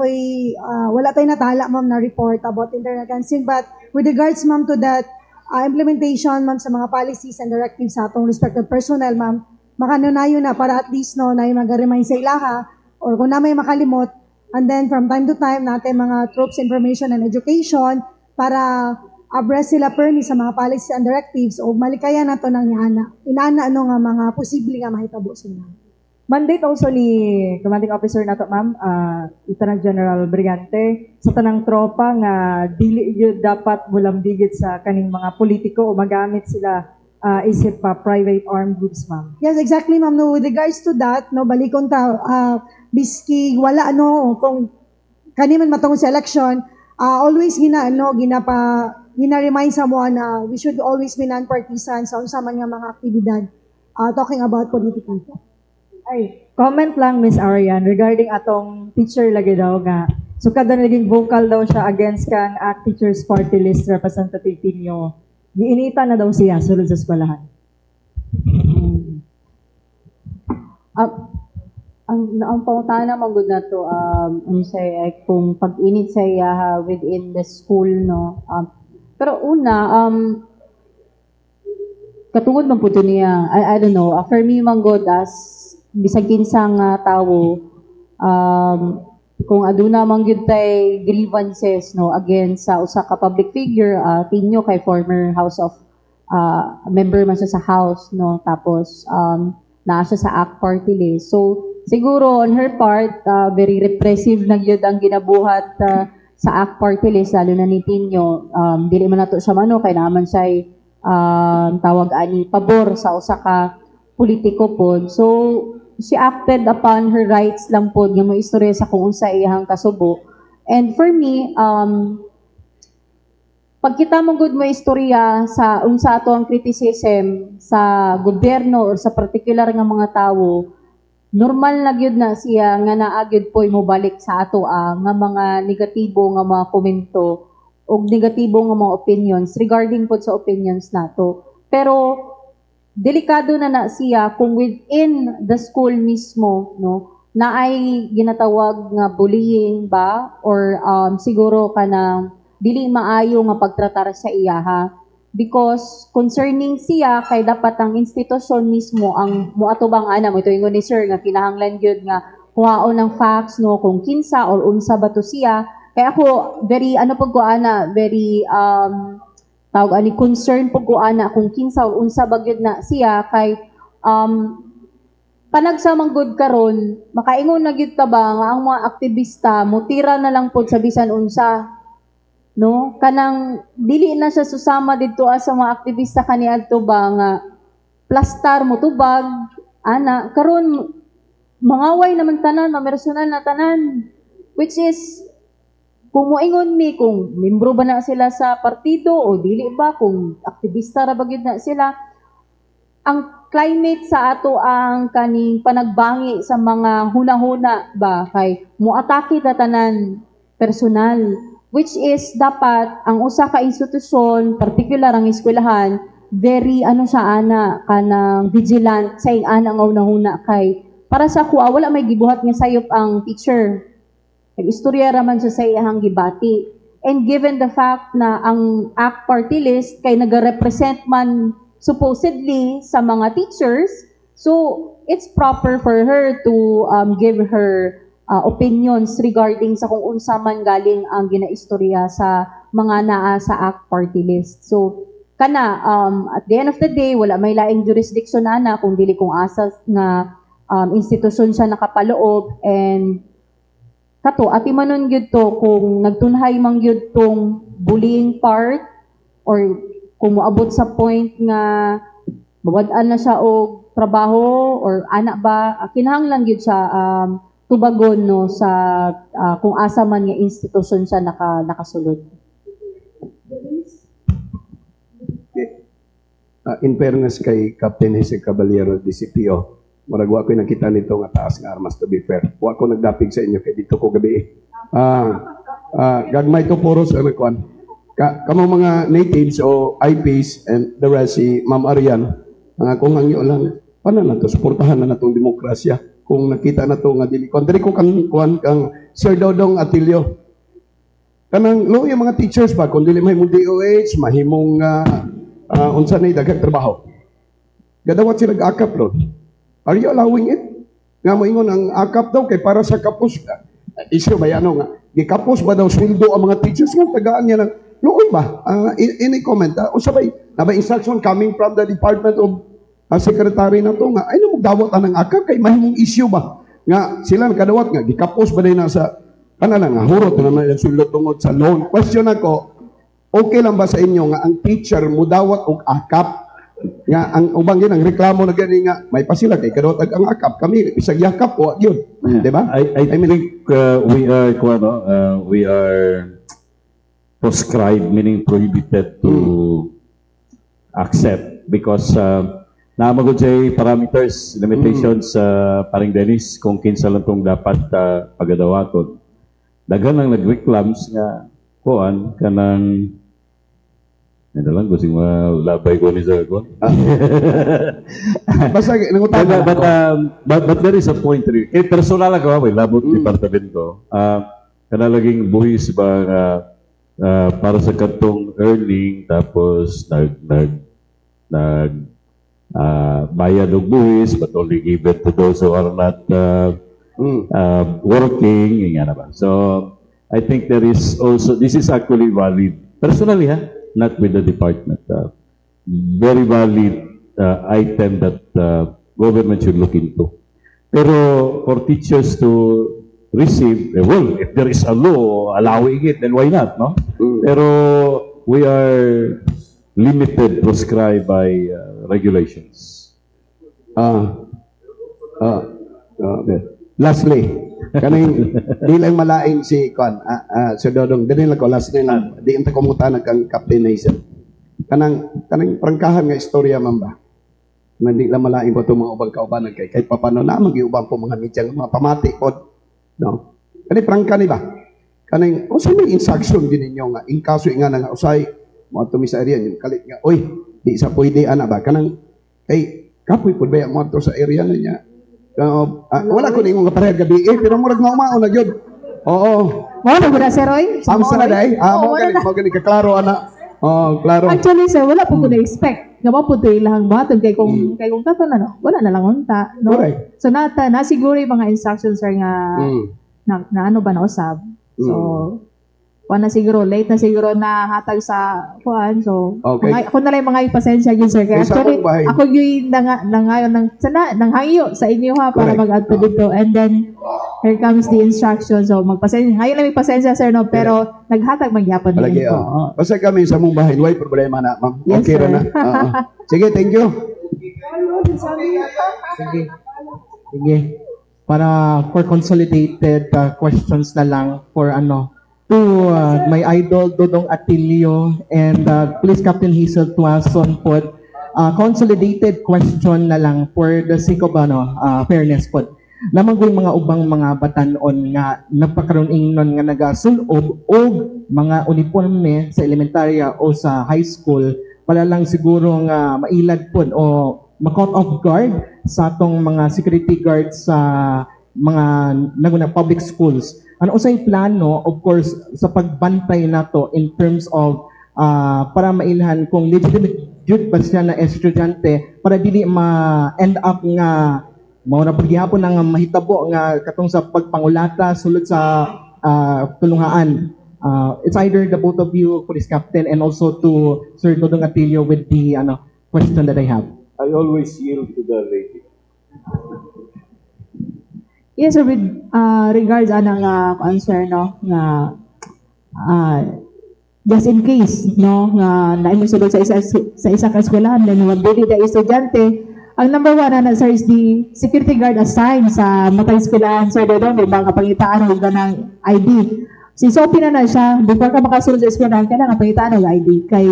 tayong natala ma'am na report about internal canceling, but with regards ma'am to that implementation ma'am sa mga policies and directives sa atong respective personnel ma'am, makanunayo na para at least no na mag-remind sa ilaha or kung na may makalimot, and then from time to time natin mga troops information and education para abreast sila permi sa mga policies and directives o malikayan na to ng inana nga mga posible nga mahitabo sila. Mandate also ni Commanding Officer nato ma'am, Lieutenant General Brigante, sa tanang tropa nga dili yun dapat mulambigit sa kaning mga politiko o magamit sila isip pa private armed groups ma'am. Yes, exactly ma'am. No, with regards to that, no, balikon ta, biski wala kung kaniman matungod sa election, always gina-remind sa mo na we should always be non-partisan sa unsa man nga mga aktibidad talking about political. Ay, comment lang Miss Arian regarding atong teacher lagi daw nga. So kada naging vocal daw siya against kang ACT Teachers Party List Representative Pinyo. Giinita na daw siya sulod sa eskwelahan. Ang pangutana man gud nato kung pag-init sa iya within the school no. Pero una katungod man pud niya I don't know, for me man gud as bisag kinsang tawo kung aduna man gyud tay grievances no against sa usa ka public figure, Tinyo kay former House of member man siya sa House no, tapos naa siya sa ACT party list. So siguro on her part very repressive na gyud ang ginabuhat sa ACT party list lalo na ni Tinyo. Dili man nato siya mano kay naman siya tawag ani pabor sa usa ka politiko pod. So she acted upon her rights lang po nga mo istorya sa kung unsa iyang kasubo. And for me, pag kita mo good mo istorya sa unsa ato ang criticism sa gobyerno or sa particular nga mga tawo, normal na gyud na siya nga naagyud po mo balik sa ato nga mga negatibo nga mga komento o negatibo nga mga opinions regarding po sa opinions nato. Pero delikado na siya kung within the school mismo no na ay ginatawag nga bullying ba or siguro kanang dili maayo nga pagtratar sa iyaha because concerning siya kay dapat ang institusyon mismo ang moatubang ana mo ito ingon ni sir nga kinahanglan gyud nga kuhaon ng facts no kung kinsa or unsa ba to siya kay ako very pag ko ana very tawag ani concern po ko ana kung kinsa o unsa bagyod na siya kay panagsamang good karon makaingon na gyud ta ba nga ang mga aktivista mutira na lang pod sa bisan unsa no kanang dili na siya susama didto sa mga aktivista kaniadto ba nga plastar mo tubag ana karon mangaway naman tanan mamersonal na tanan which is kung moingon mi kung membro ba na sila sa partido o dili ba, kung aktivista ra ba gyud na sila, ang climate sa ato ang kaning panagbangi sa mga hunahuna ba kay moatake ta tanan personal which is dapat ang usa ka institusyon, particular ang eskwelahan, very siya ana kanang vigilant sa ana nga hunahuna kay para sa kuha wala may gibuhat nga sayop ang teacher. Nag-istorya raman siya sa iyang gibati. And given the fact na ang ACT party list kay nag-represent man supposedly sa mga teachers, so it's proper for her to give her opinions regarding sa kung unsa man galing ang ginaistorya sa mga naa sa ACT party list. So kana at the end of the day wala may laing jurisdiction ana kung dili kung asas nga institusyon siya nakapaloob and kato ati manon gyud to kung nagtunhay man gyud tong bullying part or kung moabot sa point nga mawad-an na siya og trabaho or ana ba kinahanglan gyud siya tubagon no sa kung asa man nga institusyon siya nakasulod. In fairness kay Captain Jose Caballero, DCPO, marag wa ko nakita nito nga taas nga armas, to be fair. Wa ko nagdapig sa inyo kay dito ko gabi. Gagmay ko puro sa kuan. Kamo mga natives o IPs and the rest si Ma'am Arian, mga kung ang lang, paano na to, suportahan na natong demokrasya. kung nakita na to nga dili ko kang Sir Dodong Atilio. Kanang lo yung mga teachers ba kung dili mahimong DOH, mahimong unsa na daghang trabaho. Gadawat sila akap ron. Are you allowing it? Nga moingon ang akap daw kay para sa kapos. Issue ba yan nga? Gikapos ba daw sweldo ang mga teachers nga tagaan niya ng luoy ba? Any comment? Usabay, naba instruction coming from the Department of Secretary na to nga, ay mo dawat ang akap kay mahimong issue ba? Nga sila nakadawat nga, gikapos ba na sa kanala nga, hurot na naman yung sweldo tungod sa loan. Question ako, okay lang ba sa inyo nga ang teacher mo dawat og akap? Nga ang ubang ang reklamo na gani nga may pa sila kay kadawat ang akap kami bisag yakap o yun, di ba? I think we are proscribed, meaning prohibited to accept because naamagod say parameters, limitations paring Dennis kung kinsa lang tong dapat pagadawaton. Daghan lang nagreklams nga kuan kanang lang gusto labay ko ni sa ko. Basta nangutan but there is a point rin. Personal ako may labot departamento. Kana laging buhis ba para sa katong earning tapos bayad og buhis but only given to those who are not working nga na ba. So I think there is also this is actually valid personally not with the department. Very valid item that government should look into. Pero for teachers to receive, well, if there is a law allowing it, then why not, no? Pero we are limited, prescribed by regulations. Lastly, kaning di lang malain si Kon, Sir Dodong, dili lang ko lastly lang, di enta kumutan kang Captain Nation. Kanang prangkahan nga istorya man ba? Na di lang malain po itong mga ubang kaubanan kay kahit papano na mag-iubang po mga medyang mga pamati po. No? Kani prangka ni ba? Kaning usay may instruction din ninyo nga in kaso nga nga usay mo ato mi sa area yung kalit nga oy di sa pwede ana ba kanang kay kapoy pud ba mo ato sa area na niya. Wala ko ningon nga pareha gabi pero murag maumaon na gyud. Oo. Mo na gud sir Roy. Amsa na dai. Mo gani ka klaro ana. Oh, klaro. Actually sir, wala po ko na-expect. Nga ba po ito ilahang buhaton kay kung tato na no. Wala na lang unta, no. Correct. So na siguro yung mga instructions sir nga na ano ba na usab. So na siguro late na siguro na hatag sa kuan. So ako na lang mga ipasensya gyud sir. Kaya actually ako gyud nangayon nang hangyo sa inyo ha para mag-adto dito. And then here comes the instructions. So magpasensya. Ngayon lang may pasensya sir no, pero naghatag magyapon din po. Basta kami sa mong bahay, way problema na, ma'am. Yes, okay sir. na. Sige, thank you. Sige. Para for consolidated questions na lang for to my idol Dodong Atilio and Police Captain Hazel Tuason po. Consolidated question na lang for the sake of fairness po. Lamang yung mga ubang mga batanon nga napakaroon ingnon nga nagasulob o mga uniforme sa elementarya o sa high school para lang siguro nga mailad po o ma-caught off guard sa atong mga security guards sa mga naguna public schools. Ano usay plano, of course, sa pagbantay nato in terms of para mailhan kung legitimate jud ba siya na estudyante para dili ma-end up nga mao na paghihapon ang mahitabo nga katong sa pagpangulata sulod sa tulungaan. It's either the both of you, Police Captain, and also to Sir Dodong Atilio with the question that I have. I always yield to the lady. Yes, sir, with regards anang answer no nga just in case no nga naimong sulod sa isa ka eskwelahan then mabili da estudyante. Ang number one na sir is the security guard assigned sa matang eskwelahan. Sir Dodong, may mga pangitaan o ng ID. Si Sophie na siya, before ka makasulod sa eskwelahan, kailangan pangitaan o ID. Kay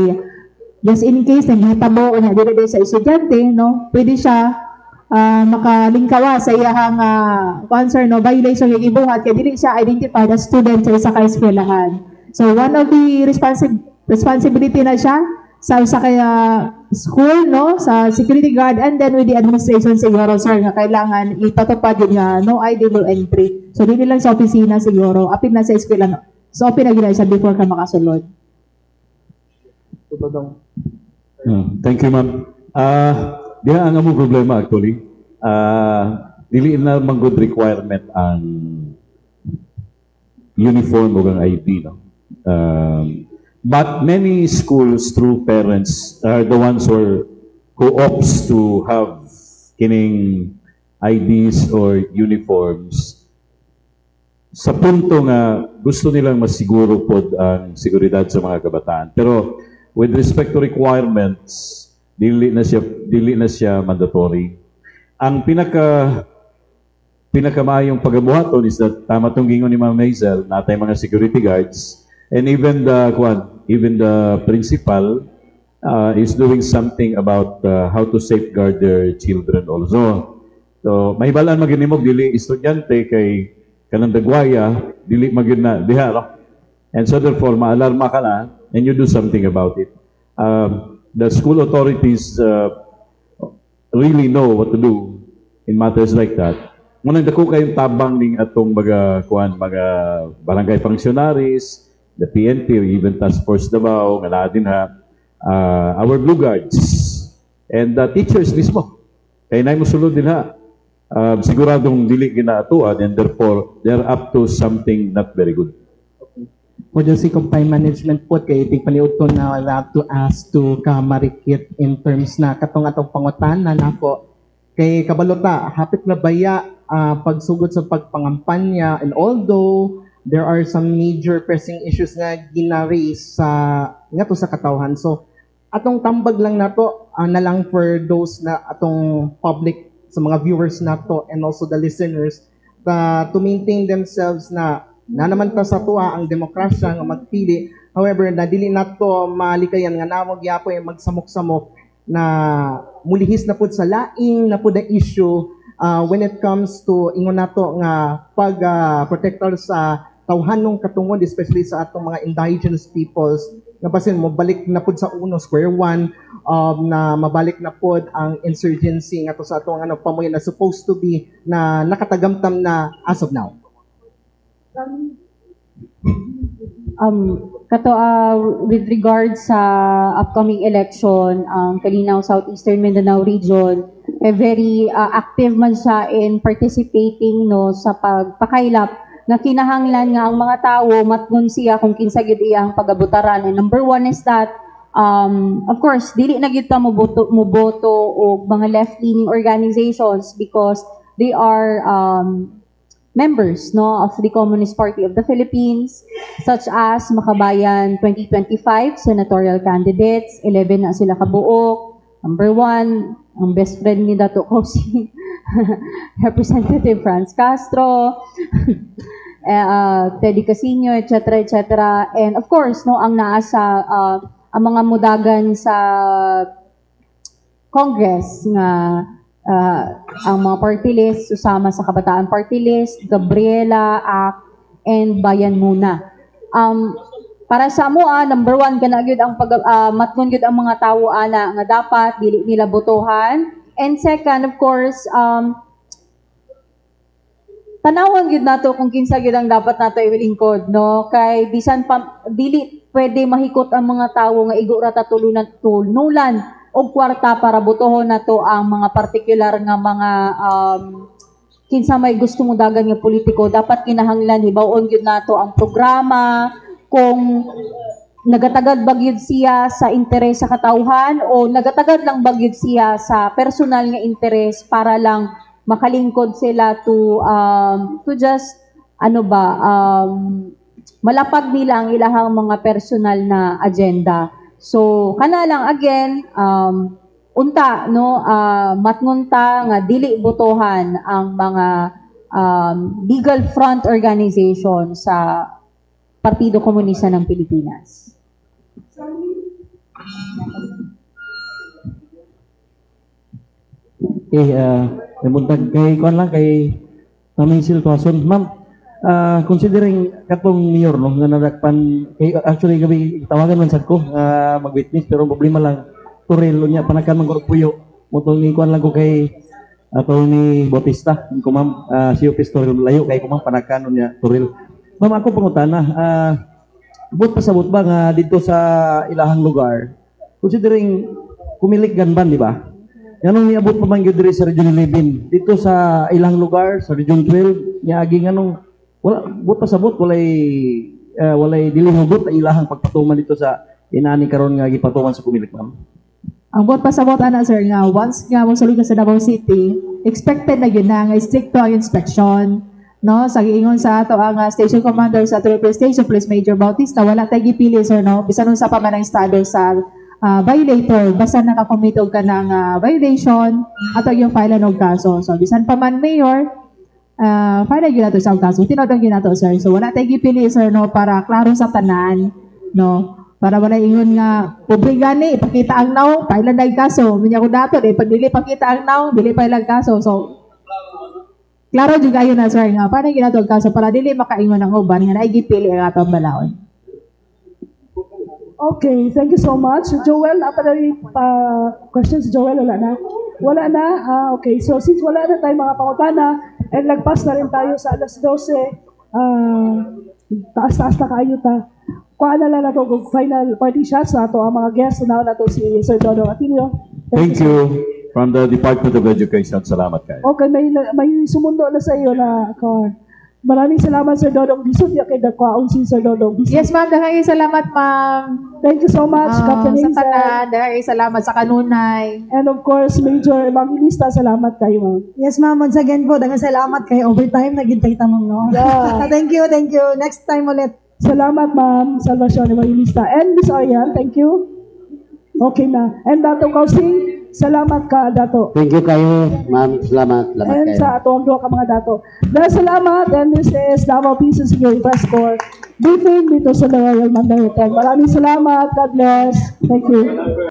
just in case, naghitabo o na dito sa estudyante, no, pwede siya makalingkawa sa iyahang concern, no, violation yung ibuhat, kaya dili siya identified as student sa isa ka eskwelahan. So one of the responsibility na siya sa usa kaya school, no, sa security guard, and then with the administration siguro, sir, nga kailangan itatupad yun nga no ID, no entry. So dili lang sa opisina siguro, apil na sa eskwela, no. So open na gina siya before ka makasulod. Thank you, ma'am. Diha ang among problema actually. Dili na man good requirement ang uniform o ang ID, no. But many schools through parents are the ones who opts to have kining IDs or uniforms sa punto nga gusto nilang masiguro pod ang seguridad sa mga kabataan. Pero with respect to requirements, dili na siya mandatory. Ang pinakamayong pagabuhaton is that tama tong gingon ni Ma'am Hazel, natay mga security guards, and even the principal is doing something about how to safeguard their children also. So mahibalaan maginimog dili estudyante kay kanang dagwaya, dili magyud na diha, no? And so therefore maalarma ka na and you do something about it. The school authorities really know what to do in matters like that. Ngunang dako kayong tabang ning atong mga barangay functionaries, the PNP, or even Task Force Davao, nga naa din ha, our Blue Guards, and the teachers mismo. Kaya na musulod din ha. Siguradong dili ginaatuan, and therefore, they're up to something not very good. For the sake of time management po, kay iting paniudto na I have to ask to kamarikit in terms na katong atong pangutanan nako. Kay kabalota, hapit na baya pagsugod sa pagpangampanya, and although there are some major pressing issues nga ginaraise sa katawhan. So atong tambag lang nato na lang for those na atong public, sa mga viewers nato and also the listeners, to maintain themselves na naman ta sa tuwa ang demokrasya nga magpili. However, nadili nato malikayan nga namog yapo yung magsamok-samok na mulihis na pud sa laing na pud ang issue when it comes to ingon nato nga pag-protector sa tawhanong katungod, especially sa atong mga indigenous peoples, nga basin mo balik na pud sa square one, na mabalik na pud ang insurgency nga to sa atong pamoy na supposed to be na nakatagamtam na as of now. With regards sa upcoming election, ang Kalinaw Southeastern Mindanao region ay very active man siya in participating no sa pagpakaylap na kinahanglan nga ang mga tao matngon siya kung kinsa gyud iyang pagabutaran. And number one is that of course dili na gyud ta moboto og mga left-leaning organizations because they are members no of the Communist Party of the Philippines, such as Makabayan 2025 senatorial candidates. 11 na sila kabuok. Number 1, ang best friend ni Dato ko si Representative Franz Castro, Teddy Casino, etc. And of course no ang naa sa ang mga mudagan sa Congress nga ang mga party list, susama sa Kabataan Party List, Gabriela, ACT, and Bayan Muna. Para sa amo, number 1, kana gyud ang matngon gyud ang mga tawo ana nga dapat dili nila botohan. And second, of course, tanawan gyud nato kung kinsa gyud ang dapat nato ilingkod, no? Kay bisan pa dili pwede mahikot ang mga tawo nga igo ra ta tulunan og kwarta para botohon nato ang mga partikular nga mga kinsa may gusto mo dagan nga politiko. Dapat kinahanglan hibaw-on gyud nato ang programa, kung nagatagad ba gyud siya sa interes sa katawhan o nagatagad lang ba gyud siya sa personal nga interes para lang makalingkod sila to just malapag nila ang ilahang mga personal na agenda. So kana lang again unta no matngunta nga dili botohan ang mga legal front organization sa Partido Komunista ng Pilipinas. Okay, namuntag kay kuan lang kay Ma'am Hazel Tuason. Ma'am, Considering katong mayor no nga nadakpan actually gabi tawagan man sad ko mag-witness pero problema lang turil unya panakan man ko puyo motong ni kuan lang ko kay ato ni Bautista ko ma'am si Opis Turil layo kay ko ma'am panakan unya turil. Ma'am ako pangutana but pasabot ba nga dito sa ilahang lugar considering kumilik ganban di ba? Nganong niabot pa man gyud diri sa Region 11 dito sa ilang lugar sa Region 12 nya agi nganong wala but pasabot walay dili hugot ilahang pagpatuman dito sa inani karon nga gipatuman sa kumilik ma'am. Ang buot pasabot ana sir nga once nga mo sulod ka sa Davao City, expected na yun na nga stricto ang inspection. No, sa giingon sa ato ang station commander sa Triple Station Police Major Bautista, wala tay gipili sir no, bisan unsa pa man ang estado sa violator, basta nakakomitog ka ng violation ato yung file og kaso. So bisan pa man mayor, file gyud ato sa kaso. Tinodong gyud ato sir. So wala tay gipili sir no para klaro sa tanan no. Para wala ingon nga pobre gani ipakita ang naw pailan dag kaso minya ko dato di pag dili pakita ang naw dili pailan kaso so klaro jud ayo na sir nga para ginato ang kaso para dili makaingon ang uban nga naay gipili ang atong balaod. Okay, thank you so much. Joel, questions? Joel, wala na? Wala na? Okay, so since wala na tayong mga pangutana, and lagpas na rin tayo sa alas 12, taas-taas na kayo ta. Kuha na lang na ito final party shots na ito ang mga guests na ito si Sir Dodong Atilio. Thank you. From the Department of Education, salamat kayo. Okay, may sumundo na sa iyo na maraming salamat Sir Dodong Bisod ya kay dakwaon si Sir Dodong Bisod. Yes ma'am, daghang salamat ma'am. Thank you so much Captain sa tanan, daghang salamat sa kanunay. And of course Major Evangelista, salamat kayo ma'am. Yes ma'am, once again po, daghang salamat kay overtime nagintay ta ma'am no. Yeah. Thank you. Next time ulit. Salamat ma'am, Salvacion Evangelista. And Miss Orian, thank you. Okay na. And Dato Kausing, salamat ka Dato. Thank you kayo, ma'am. Salamat And kayo. sa atong duha ka mga Dato. Dahil salamat, and this is Davao Peace and Security Press Corps briefing dito sa Royal Mandarin Hotel. Maraming salamat. God bless. Thank you.